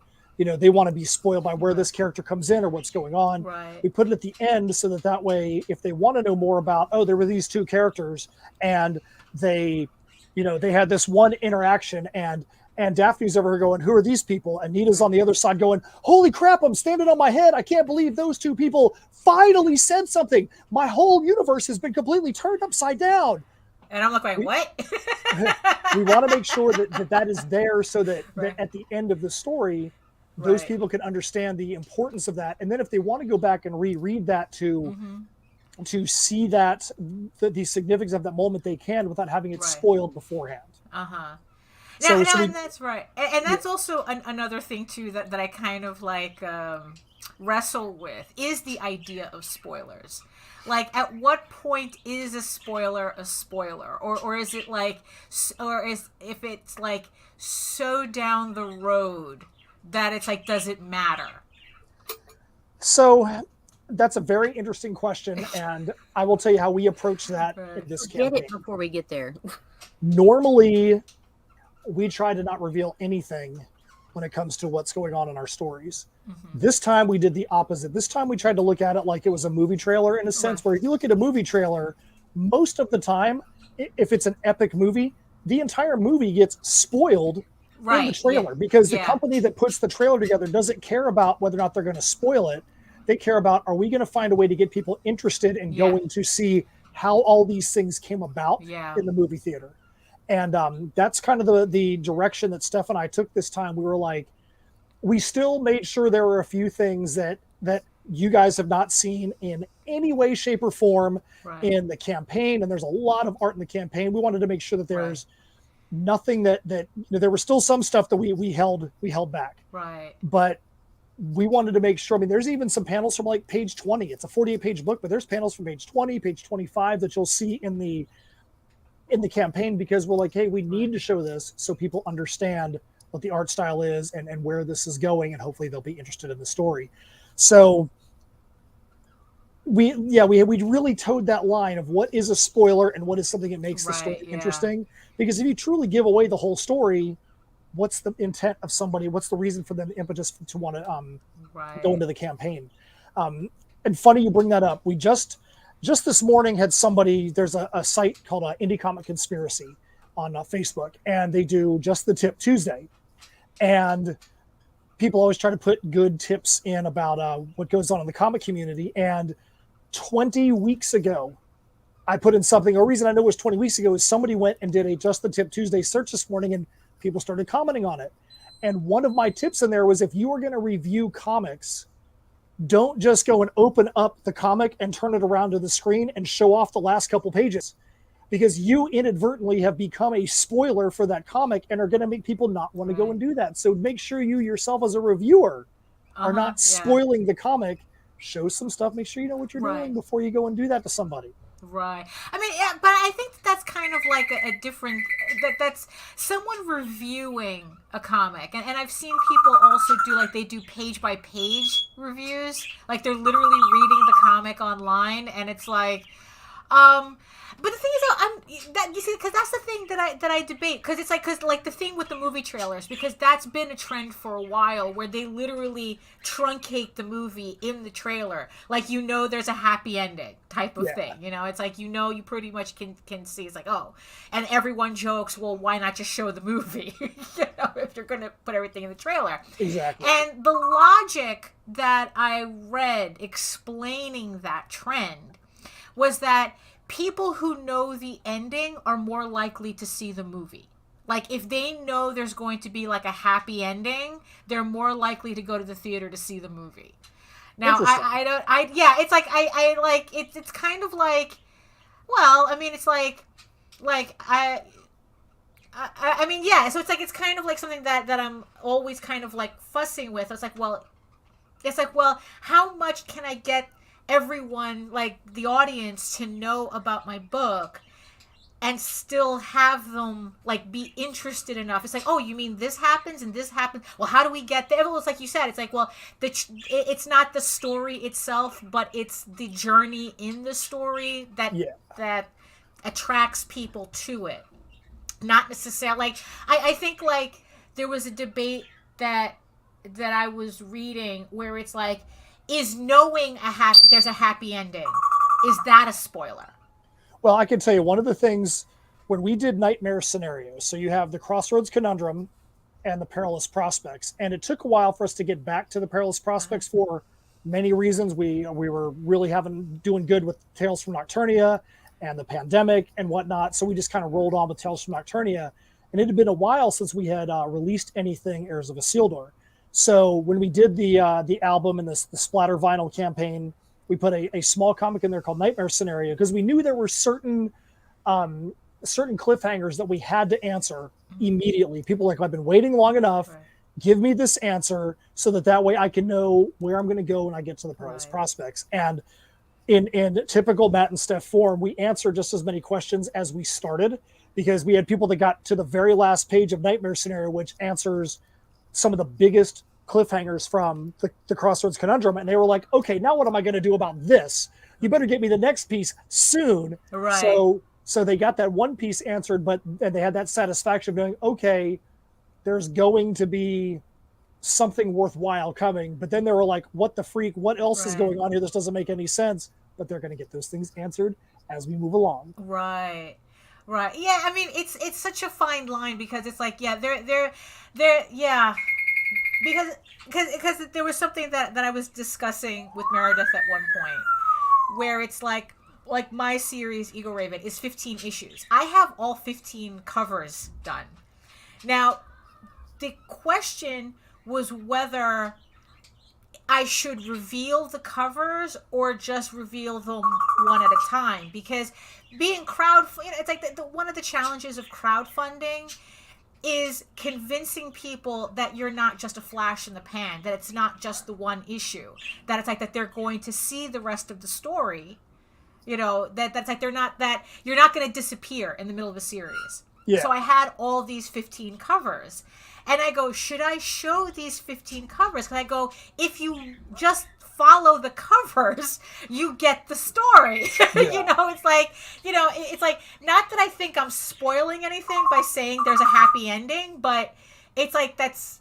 they want to be spoiled by where this character comes in or what's going on. Right. We put it at the end so that way, if they want to know more about, there were these two characters and they had this one interaction and Daphne's over here going, who are these people? And Nita's on the other side going, holy crap, I'm standing on my head. I can't believe those two people finally said something. My whole universe has been completely turned upside down. And I'm like, what? We want to make sure that is there so that at the end of the story, those people can understand the importance of that. And then if they want to go back and reread that to see that the significance of that moment, they can without having it spoiled beforehand. Uh-huh. So and that's right. And that's also another thing too that I kind of like wrestle with is the idea of spoilers. Like, at what point is a spoiler a spoiler, or is it like, if it's like so down the road that it's like, does it matter? So that's a very interesting question, and I will tell you how we approach that in this campaign. Get it before we get there. Normally, we try to not reveal anything when it comes to what's going on in our stories. This time we did the opposite. This time we tried to look at it like it was a movie trailer, in a sense where if you look at a movie trailer, most of the time, if it's an epic movie, the entire movie gets spoiled in the trailer because the company that puts the trailer together doesn't care about whether or not they're going to spoil it. They care about, are we going to find a way to get people interested in going to see how all these things came about in the movie theater. And that's kind of the direction that Steph and I took this time. We were like, we still made sure there were a few things that you guys have not seen in any way, shape, or form in the campaign. And there's a lot of art in the campaign. We wanted to make sure that there's nothing that there was still some stuff that we held back. Right. But we wanted to make sure, I mean, there's even some panels from like page 20. It's a 48-page book, but there's panels from page 20, page 25 that you'll see in the campaign, because we're like, hey, we need to show this so people understand what the art style is and where this is going, and hopefully they'll be interested in the story. So we really towed that line of what is a spoiler and what is something that makes the story interesting. Because if you truly give away the whole story, what's the intent of somebody? What's the reason for them, the impetus to want to go into the campaign? And funny you bring that up. We just this morning had somebody, there's a site called Indie Comic Conspiracy on Facebook, and they do Just the Tip Tuesday. And people always try to put good tips in about what goes on in the comic community. And 20 weeks ago, I put in something. A reason I know it was 20 weeks ago is somebody went and did a Just the Tip Tuesday search this morning, and people started commenting on it. And one of my tips in there was, if you are going to review comics, don't just go and open up the comic and turn it around to the screen and show off the last couple pages, because you inadvertently have become a spoiler for that comic and are going to make people not want to go and do that. So make sure you yourself as a reviewer are not spoiling the comic. Show some stuff. Make sure you know what you're doing before you go and do that to somebody. Right. I mean, yeah, but I think that's kind of like a different, that's someone reviewing a comic. And I've seen people also do, like, they do page by page reviews. Like, they're literally reading the comic online, and it's like, But the thing is, you see, because that's the thing that I debate, because it's like the thing with the movie trailers, because that's been a trend for a while where they literally truncate the movie in the trailer, like there's a happy ending type of thing. It's like you pretty much can see. It's like, oh, and everyone jokes, well, why not just show the movie? If you're gonna put everything in the trailer. Exactly. And the logic that I read explaining that trend was that people who know the ending are more likely to see the movie. Like, if they know there's going to be like a happy ending, they're more likely to go to the theater to see the movie. Now, it's kind of like, well, I mean, it's like I mean, yeah, so it's kind of like something that I'm always kind of like fussing with. It's like, well, how much can I get everyone, like the audience, to know about my book and still have them like be interested enough? It's like, oh, you mean this happens and this happens, well, how do we get there? Well, it's like you said, it's like, well, it's not the story itself, but it's the journey in the story that attracts people to it, not necessarily like I think like there was a debate that I was reading where it's like, is knowing there's a happy ending, is that a spoiler? Well, I can tell you one of the things when we did nightmare scenarios. So you have the Crossroads Conundrum and the Perilous Prospects, and it took a while for us to get back to the Perilous Prospects for many reasons. We were really doing good with Tales from Nocturnia and the pandemic and whatnot, so we just kind of rolled on with Tales from Nocturnia, and it had been a while since we had released anything Heirs of Isildur. So when we did the album and the splatter vinyl campaign, we put a small comic in there called Nightmare Scenario, because we knew there were certain cliffhangers that we had to answer immediately. People were like, I've been waiting long enough. Right. Give me this answer so that way I can know where I'm going to go when I get to the Perilous Prospects. And in typical Matt and Steph form, we answered just as many questions as we started, because we had people that got to the very last page of Nightmare Scenario, which answers some of the biggest cliffhangers from the Crossroads Conundrum, and they were like, okay, now what am I going to do about this? You better get me the next piece soon. Right. So they got that one piece answered, and they had that satisfaction of going, okay, there's going to be something worthwhile coming. But then they were like, what the freak? What else is going on here? This doesn't make any sense. But they're going to get those things answered as we move along. Right. Yeah, I mean, it's such a fine line, because it's like, yeah, they're yeah. Because there was something that I was discussing with Meredith at one point, where it's like my series Eagle Raven is 15 issues. I have all 15 covers done. Now, the question was whether I should reveal the covers or just reveal them one at a time, because being it's like one of the challenges of crowdfunding is convincing people that you're not just a flash in the pan, that it's not just the one issue, that it's like that they're going to see the rest of the story, that's like that you're not going to disappear in the middle of a series. Yeah. So I had all these 15 covers, and I go, should I show these 15 covers? Because I go, if you just follow the covers, you get the story. Yeah. It's like, not that I think I'm spoiling anything by saying there's a happy ending, but it's like, that's,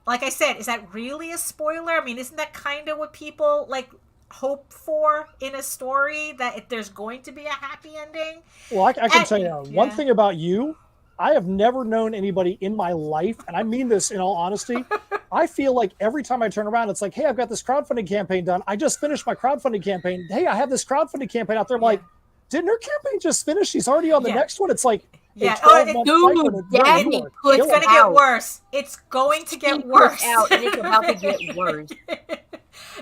like I said, is that really a spoiler? I mean, isn't that kind of what people like hope for in a story, that if there's going to be a happy ending? Well, I can tell you one thing about you. I have never known anybody in my life, and I mean this in all honesty, I feel like every time I turn around, it's like, hey, I've got this crowdfunding campaign done. I just finished my crowdfunding campaign. Hey, I have this crowdfunding campaign out there. I'm like, didn't her campaign just finish? She's already on the next one. It's like, it's going to get worse. It's going to get worse. And it's about to get worse.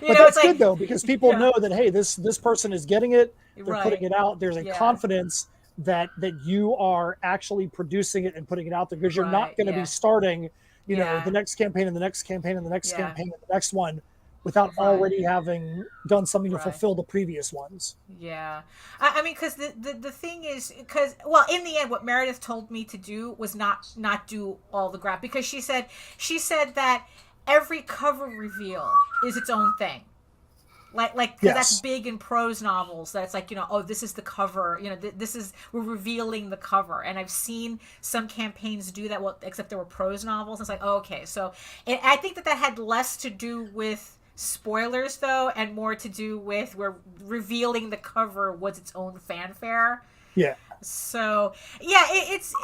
But that's good, though, because people know that, hey, this person is getting it. They're putting it out. There's a confidence that you are actually producing it and putting it out there, because you're not going to be starting, the next campaign and the next campaign and the next campaign and the next one without already having done something to fulfill the previous ones. Yeah. I mean, because the thing is, well, in the end, what Meredith told me to do was not do all the graph, because she said that every cover reveal is its own thing. Because that's big in prose novels. That's like, oh, this is the cover. We're revealing the cover. And I've seen some campaigns do that. Well, except there were prose novels. It's like, oh, okay. So I think that had less to do with spoilers though, and more to do with we're revealing the cover was its own fanfare. Yeah. So it's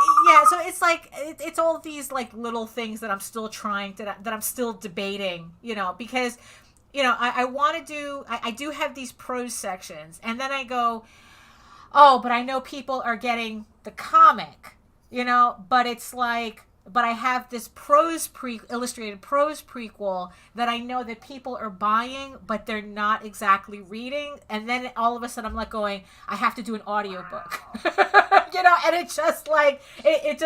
like it's all these like little things that I'm still that I'm still debating. Because. I want to do, I do have these prose sections, and then I go, oh, but I know people are getting the comic, but it's like, but I have this illustrated prose prequel that I know that people are buying, but they're not exactly reading. And then all of a sudden I'm like going, I have to do an audiobook, and it's just like, it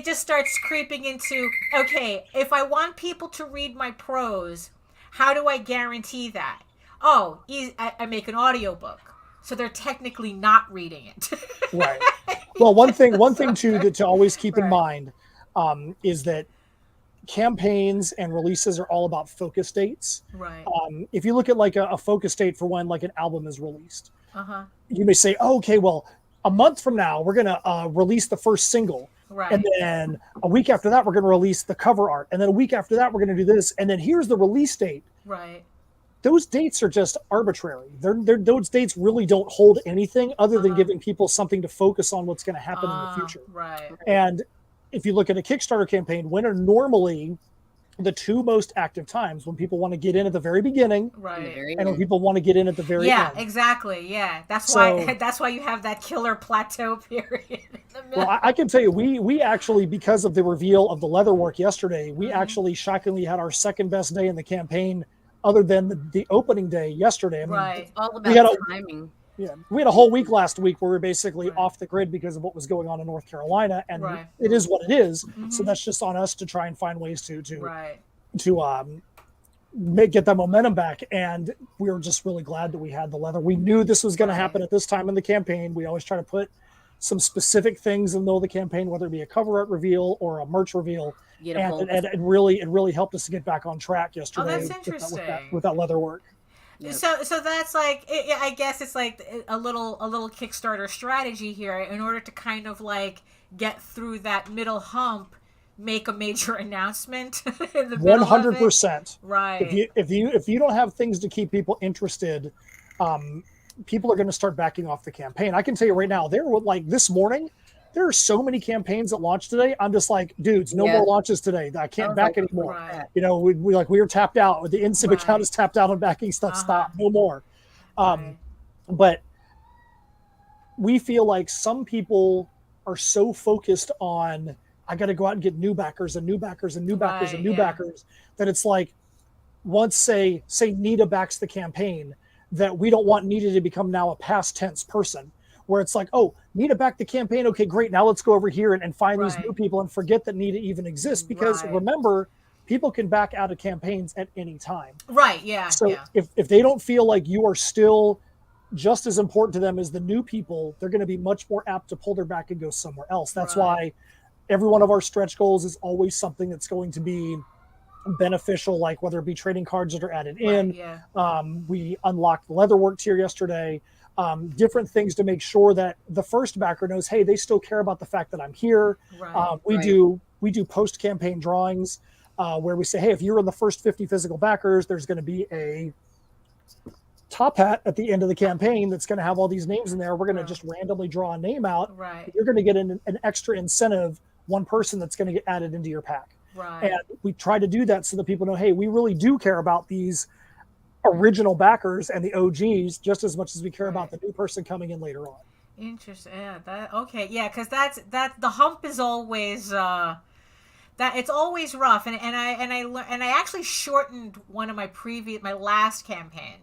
just starts creeping into, okay, if I want people to read my prose, how do I guarantee that? Oh, I make an audiobook. So they're technically not reading it. Right. Well, one thing too to always keep in mind is that campaigns and releases are all about focus dates. Right. If you look at like a focus date for when like an album is released, you may say, oh, okay, well, a month from now, we're going to release the first single. Right. And then a week after that, we're going to release the cover art. And then a week after that, we're going to do this. And then here's the release date. Right. Those dates are just arbitrary. Those dates really don't hold anything other than giving people something to focus on what's going to happen in the future. Right. And if you look at a Kickstarter campaign, when are normally the two most active times? When people want to get in at the very beginning, right, and when people want to get in at the very end. Yeah, exactly. Yeah, that's why you have that killer plateau period in the middle. Well, I can tell you, we actually, because of the reveal of the leatherwork yesterday, we actually shockingly had our second best day in the campaign, other than the opening day yesterday. I mean, right, it's all about timing. Yeah, we had a whole week last week where we were basically off the grid because of what was going on in North Carolina, and it is what it is. So that's just on us to try and find ways to get that momentum back. And we were just really glad that we had the leather. We knew this was going to happen at this time in the campaign. We always try to put some specific things in the middle of the campaign, whether it be a cover art reveal or a merch reveal. And it really helped us to get back on track yesterday. Oh, that's interesting. With that leather work. Yep. So that's like, I guess it's like a little Kickstarter strategy here in order to kind of like get through that middle hump, make a major announcement in the middle 100%. Right. If you don't have things to keep people interested, people are going to start backing off the campaign. I can tell you right now, there were like this morning, there are so many campaigns that launched today. I'm just like, dudes, no more launches today. I can't back anymore. Right. We were tapped out. The INSYM account is tapped out on backing stuff. Stop, no more. But we feel like some people are so focused on, I got to go out and get new backers and new backers and new backers and new backers, that it's like, once say Nita backs the campaign, that we don't want Nita to become now a past tense person, where it's like, oh, Nita backed the campaign. Okay, great. Now let's go over here and find these new people and forget that Nita even exists. Because remember, people can back out of campaigns at any time. Right, yeah. So if they don't feel like you are still just as important to them as the new people, they're going to be much more apt to pull their back and go somewhere else. That's why every one of our stretch goals is always something that's going to be beneficial, like whether it be trading cards that are added in. We unlocked the leatherwork tier yesterday. Different things to make sure that the first backer knows, hey, they still care about the fact that I'm here. We do post campaign drawings where we say, hey, if you're in the first 50 physical backers, there's going to be a top hat at the end of the campaign that's going to have all these names in there. We're going to just randomly draw a name out. You're going to get an extra incentive, one person that's going to get added into your pack. And we try to do that so that people know, hey, we really do care about these original backers and the OGs just as much as we care about the new person coming in later on. Interesting. Yeah, because that's the hump is always that it's always rough, and I actually shortened one of my last campaign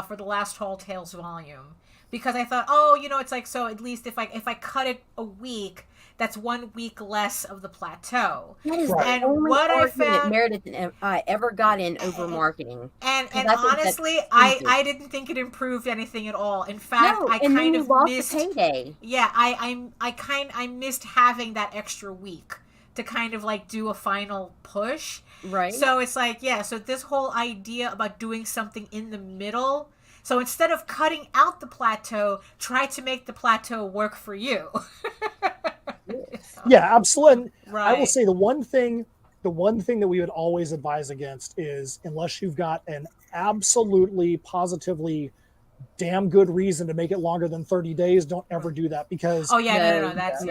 for the last Tall Tales volume, because I thought, it's like, so at least if I cut it a week, that's 1 week less of the plateau. That is the only what I found Meredith and I ever got in over marketing. And honestly, I didn't think it improved anything at all. In fact, I kind of missed payday. Yeah, I missed having that extra week, to kind of like do a final push. Right. So it's like, yeah, so this whole idea about doing something in the middle. So instead of cutting out the plateau, try to make the plateau work for you. Yeah, absolutely. Right. I will say the one thing that we would always advise against is, unless you've got an absolutely positively damn good reason to make it longer than 30 days, don't ever do that, because no, that's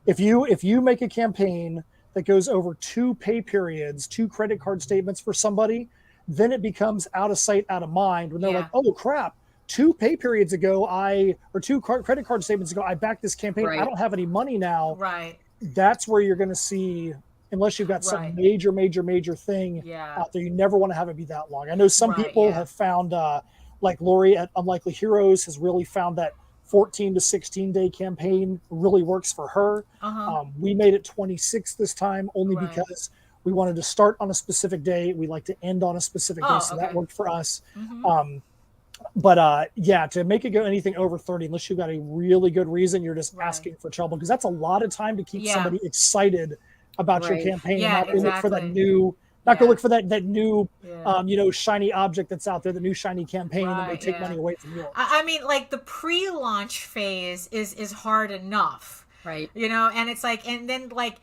if you make a campaign that goes over 2 pay periods, 2 credit card statements for somebody, then it becomes out of sight, out of mind when they're like, oh crap, 2 pay periods ago or 2 credit card statements ago I backed this campaign. I don't have any money now. Right. That's where you're going to see, unless you've got some major thing out there, you never want to have it be that long. I know some people have found, like Lori at Unlikely Heroes has really found that 14 to 16 day campaign really works for her. We made it 26 this time only because we wanted to start on a specific day. We like to end on a specific day, so that worked for us. But to make it go anything over 30, unless you've got a really good reason, you're just asking for trouble, because that's a lot of time to keep somebody excited about your campaign. Not go look for that new, go look for that new, shiny object that's out there, the new shiny campaign, and they take money away from you. I mean, like the pre-launch phase is hard enough, right? And it's like, and then like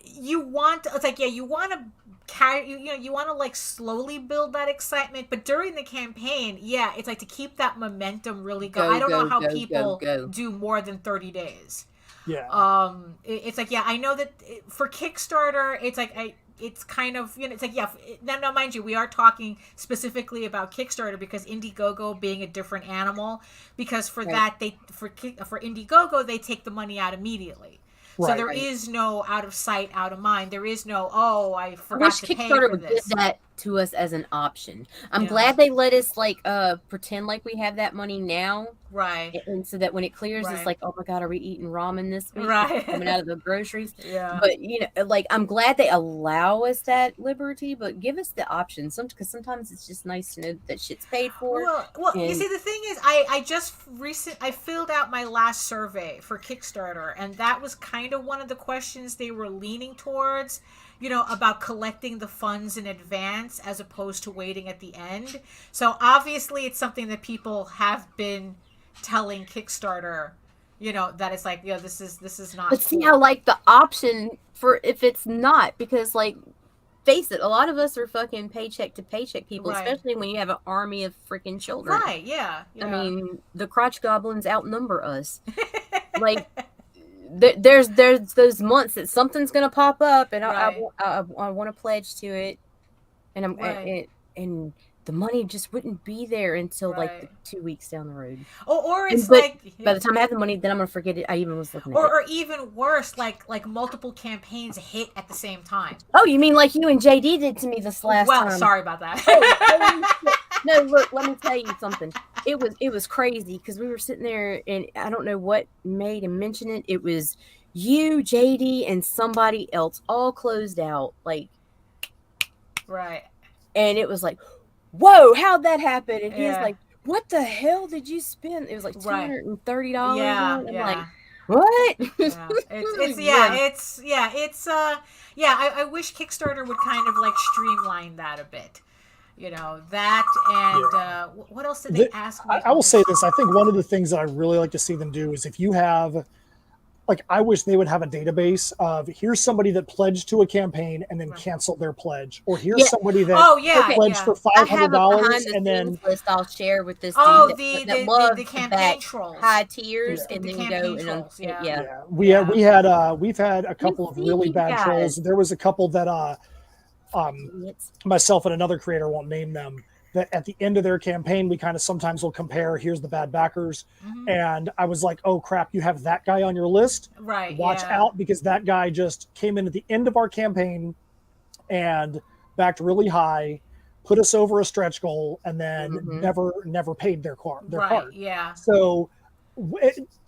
you want to carry, you want to like slowly build that excitement, but during the campaign, it's like to keep that momentum really going. I don't know how people do more than 30 days. It's like, I know that for Kickstarter, it's like it's kind of, it's like, now mind you, we are talking specifically about Kickstarter because Indiegogo being a different animal, because for that, for Indiegogo, they take the money out immediately. So there is no out of sight, out of mind. There is no, I forgot to pay for this. Did that to us as an option. I'm glad they let us like pretend like we have that money now. Right. And so that when it clears, it's like, oh my God, are we eating ramen this week? Right. Coming out of the groceries. But like, I'm glad they allow us that liberty, but give us the option. Because sometimes it's just nice to know that shit's paid for. Well, you see, the thing is, I filled out my last survey for Kickstarter, and that was kind of one of the questions they were leaning towards, about collecting the funds in advance as opposed to waiting at the end. So obviously it's something that people have been telling Kickstarter, that it's like, this is not. But see, I like the option for if it's not, because like, face it, a lot of us are fucking paycheck to paycheck people, especially when you have an army of freaking children. Right, yeah. I mean, the crotch goblins outnumber us. Like, there's those months that something's gonna pop up, and I want to pledge to it, and and the money just wouldn't be there until like 2 weeks down the road. Or it's by the time I have the money, then I'm gonna forget it. I even was looking at it. Or even worse, like multiple campaigns hit at the same time. Oh, you mean like you and JD did to me this last time? Well, sorry about that. No, look, let me tell you something. It was crazy because we were sitting there, and I don't know what made him mention it. It was you, JD, and somebody else all closed out, like, and it was like, whoa, how'd that happen? And he was like, what the hell did you spend? It was like $230. Yeah, I'm like, what? I wish Kickstarter would kind of like streamline that a bit. That, and what else did they ask me? I will say this. I think one of the things that I really like to see them do is, if you have, like, I wish they would have a database of, here's somebody that pledged to a campaign and then canceled their pledge, or here's somebody that pledged for $500 and then list I'll share with this. The campaign trolls, high tiers, and then go and we've had a couple of really bad trolls. There was a couple that myself and another creator, won't name them, that at the end of their campaign, we kind of sometimes will compare, here's the bad backers. And I was like, oh crap, you have that guy on your list. Watch out, because that guy just came in at the end of our campaign and backed really high, put us over a stretch goal, and then never paid their card. So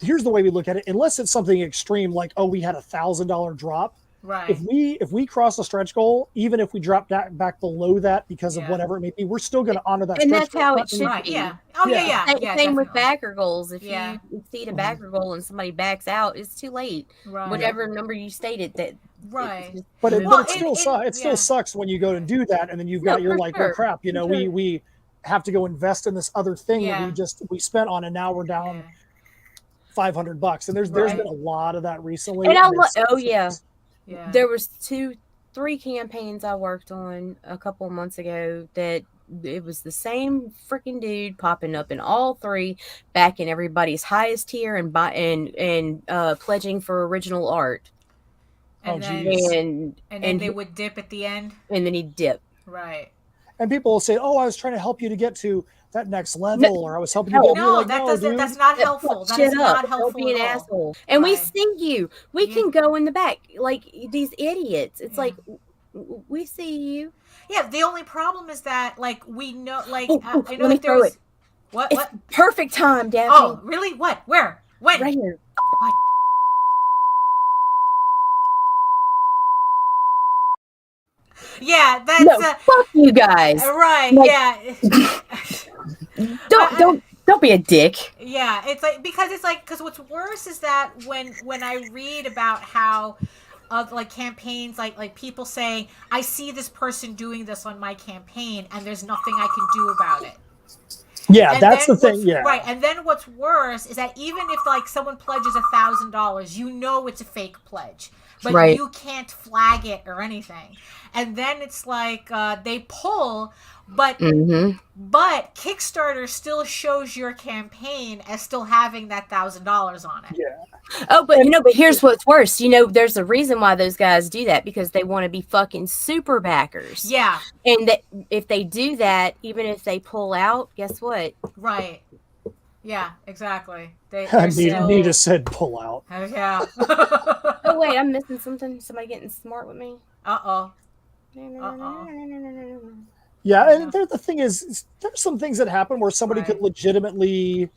here's the way we look at it. Unless it's something extreme, like, oh, we had $1,000 drop, Right. If we cross a stretch goal, even if we drop back below that because of whatever it may be, we're still going to honor that. And stretch that's how goal. it should be. Yeah. Oh yeah. Same with Definitely. backer goals. If Yeah. you exceed a backer goal and somebody backs out, it's too late. Right. Whatever number you stated, that right. But it still sucks when you go to do that and then you've got you're like, oh crap, you know, we have to go invest in this other thing that we spent on, and now we're down $500. And there's been a lot of that recently. And there was 2-3 campaigns I worked on a couple of months ago that it was the same freaking dude popping up in all 3, backing everybody's highest tier and pledging for original art. And then they would dip at the end. And then he'd dip. Right. And people will say, "Oh, I was trying to help you to get to that next level," or "I was helping you get." No, that's not helpful. That is not helpful. Don't be an asshole. And we see you. We can go in the back like these idiots. It's like we see you. Yeah. The only problem is that like we know like I know let me that there was it. What? It's perfect time, Daphne. Oh, really? What? Where? When? Right here. What? Yeah, that's fuck you guys. Right? Like, Yeah. Don't be a dick. Yeah, it's like because what's worse is that when I read about how like campaigns like people saying, I see this person doing this on my campaign and there's nothing I can do about it. Yeah, and that's the thing. Yeah, right. And then what's worse is that even if like someone pledges $1,000, you know it's a fake pledge, but you can't flag it or anything. And then it's like they pull, but Kickstarter still shows your campaign as still having that $1,000 on it. Yeah. Oh, but but here's what's worse. You know, there's a reason why those guys do that, because they want to be fucking super backers. Yeah. And that if they do that, even if they pull out, guess what? Right. Yeah, exactly. Nita said pull out. Yeah. Oh wait, I'm missing something. Somebody getting smart with me. Uh-oh. Yeah, and the thing is, there's some things that happen where somebody could legitimately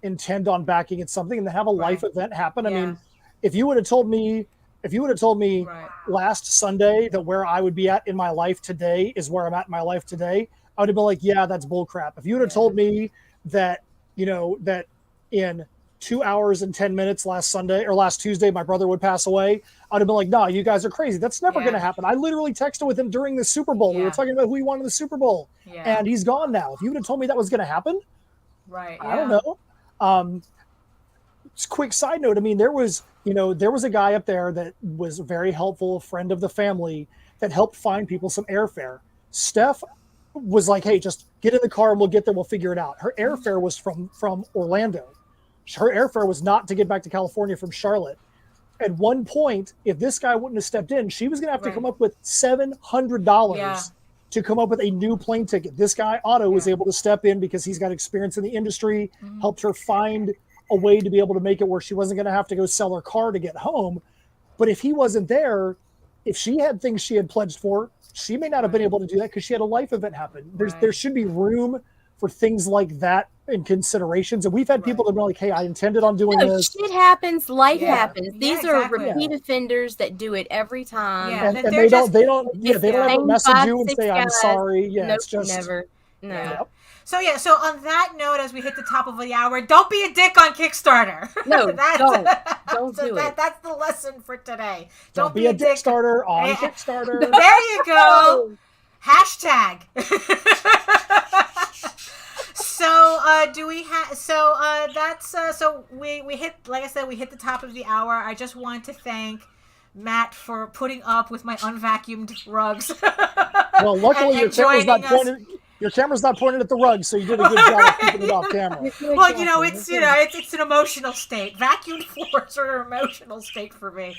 intend on backing at something and have a life event happen. I mean, if you would have told me last Sunday that where I would be at in my life today is where I'm at in my life today, I would have been like, yeah, that's bullcrap. If you would have told me that, you know, that in 2 hours and 10 minutes last Tuesday, my brother would pass away, I'd have been like, no, you guys are crazy. That's never going to happen. I literally texted with him during the Super Bowl. We were talking about who he won in the Super Bowl, and he's gone now. If you would have told me that was going to happen, I don't know. Just quick side note. I mean, there was a guy up there that was very helpful, a friend of the family that helped find people some airfare. Steph was like, hey, just get in the car and we'll get there. We'll figure it out. Her airfare was from Orlando. Her airfare was not to get back to California from Charlotte. At one point, if this guy wouldn't have stepped in, she was going to have to come up with $700 to come up with a new plane ticket. This guy, Otto, was able to step in because he's got experience in the industry, helped her find a way to be able to make it where she wasn't going to have to go sell her car to get home. But if he wasn't there, if she had things she had pledged for, she may not have been able to do that because she had a life event happen. There should be room for things like that in considerations. And we've had people that be like, hey, I intended on doing this. Shit happens, life happens. These are repeat offenders that do it every time. Yeah, and they don't ever message you and say, I'm sorry. Yeah, nope, it's just never. No. Yeah. So on that note, as we hit the top of the hour, don't be a dick on Kickstarter. No, don't do it. That's the lesson for today. Don't be a dick starter on Kickstarter. There you go. Hashtag. So do we have? So that's so we hit, like I said, we hit the top of the hour. I just want to thank Matt for putting up with my unvacuumed rugs. Well, luckily your camera's not pointed at the rug, so you did a good job of keeping it off camera. Well, it's an emotional state. Vacuumed floors are an emotional state for me.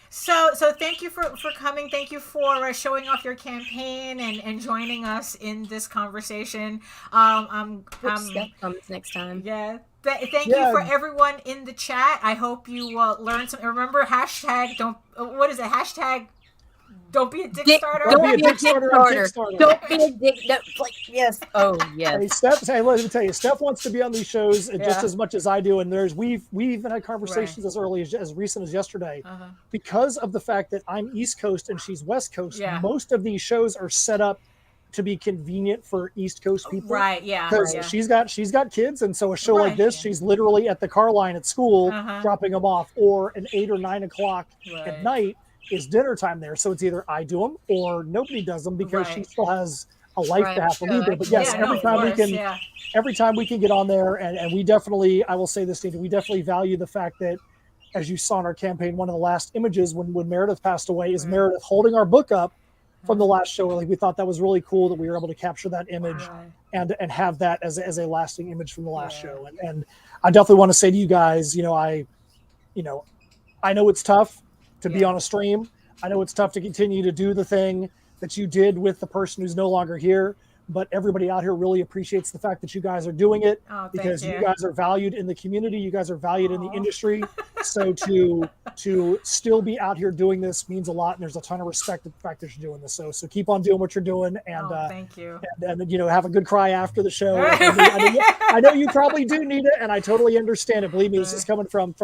So thank you for coming. Thank you for showing off your campaign and joining us in this conversation. Steph comes next time. Yeah. Thank you for everyone in the chat. I hope you learned some. Remember, hashtag Don't be a Kickstarter. Don't be a Kickstarter on Kickstarter. Don't be a dick. No, like, yes. Oh, yes. Hey, Steph. Hey, let me tell you, Steph wants to be on these shows just as much as I do. And we've even had conversations as early as recent as yesterday, because of the fact that I'm East Coast and she's West Coast. Yeah. Most of these shows are set up to be convenient for East Coast people, right? Yeah, because she's got kids, and so a show like this, she's literally at the car line at school dropping them off, or an 8 or 9 o'clock at night is dinner time there. So it's either I do them or nobody does them, because she still has a life to have to lead there. But yes, every time we can get on there, and we definitely, I will say this, Nita, we definitely value the fact that, as you saw in our campaign, one of the last images when Meredith passed away is Meredith holding our book up from the last show. Like, we thought that was really cool that we were able to capture that image and have that as a lasting image from the last show. And I definitely want to say to you guys, I know it's tough to be on a stream. I know it's tough to continue to do the thing that you did with the person who's no longer here, but everybody out here really appreciates the fact that you guys are doing it, because you guys are valued in the community. You guys are valued in the industry. So to still be out here doing this means a lot. And there's a ton of respect at the fact that you're doing this. So keep on doing what you're doing. And thank you. And have a good cry after the show. I know you probably do need it, and I totally understand it. Believe me, this is coming from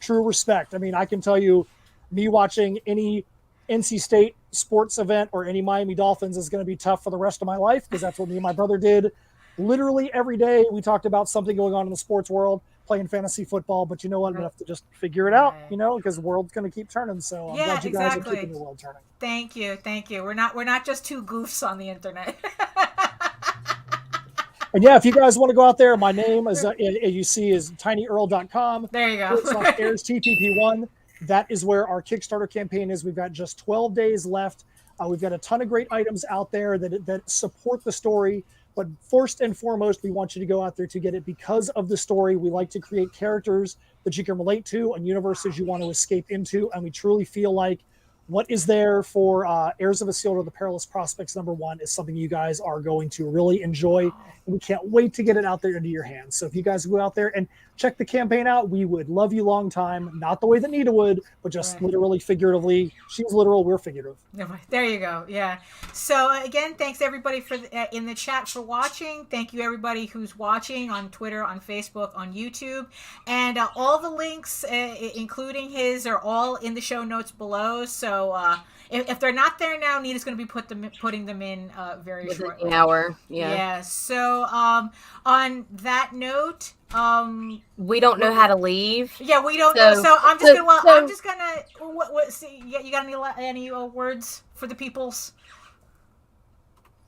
true respect. I mean, I can tell you, me watching any NC State sports event or any Miami Dolphins is going to be tough for the rest of my life, because that's what me and my brother did. Literally every day we talked about something going on in the sports world, playing fantasy football. But you know what? I'm going to have to just figure it out, because the world's going to keep turning. So I'm glad you guys are keeping the world turning. Thank you. We're not just two goofs on the internet. And yeah, if you guys want to go out there, my name is you see is tinyearl.com. There you go. HEIRS TPP1. That is where our Kickstarter campaign is. We've got just 12 days left. We've got a ton of great items out there that support the story. But first and foremost, we want you to go out there to get it because of the story. We like to create characters that you can relate to and universes you want to escape into. And we truly feel like what is there for Heirs of Isildur, the Perilous Prospects #1 is something you guys are going to really enjoy. And we can't wait to get it out there into your hands. So if you guys go out there and check the campaign out, we would love you long time. Not the way that Nita would, but just literally, figuratively. She's literal, we're figurative. There you go. Yeah. So again, thanks everybody for in the chat for watching. Thank you everybody who's watching on Twitter, on Facebook, on YouTube, and all the links, including his, are all in the show notes below. So if they're not there now, Nita's going to be putting them in very shortly. An hour. Yeah. So on that note, we don't know how to leave. Yeah, we don't know. So I'm just gonna. What? See, you got any words for the peoples?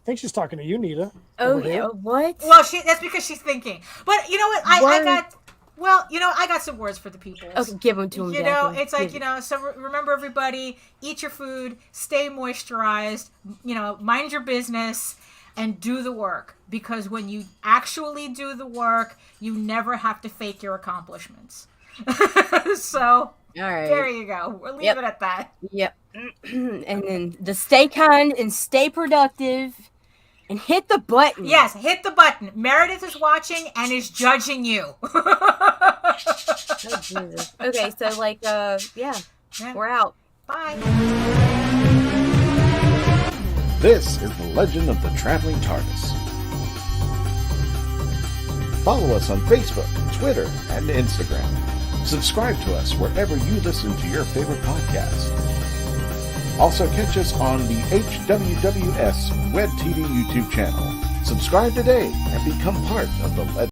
I think she's talking to you, Nita. Oh yeah. What? Well, that's because she's thinking. But you know what? I got. Well, I got some words for the people. Okay, give them to them. It's like, so remember everybody, eat your food, stay moisturized, mind your business, and do the work. Because when you actually do the work, you never have to fake your accomplishments. So, all right. There you go. We'll leave it at that. Yep. And then the stay kind and stay productive. And hit the button. Yes, hit the button. Meredith is watching and is judging you. Oh, Jesus. Okay, so we're out. Bye. This is the Legend of the Traveling TARDIS. Follow us on Facebook, Twitter, and Instagram. Subscribe to us wherever you listen to your favorite podcasts. Also catch us on the HWWS Web TV YouTube channel. Subscribe today and become part of the Legend.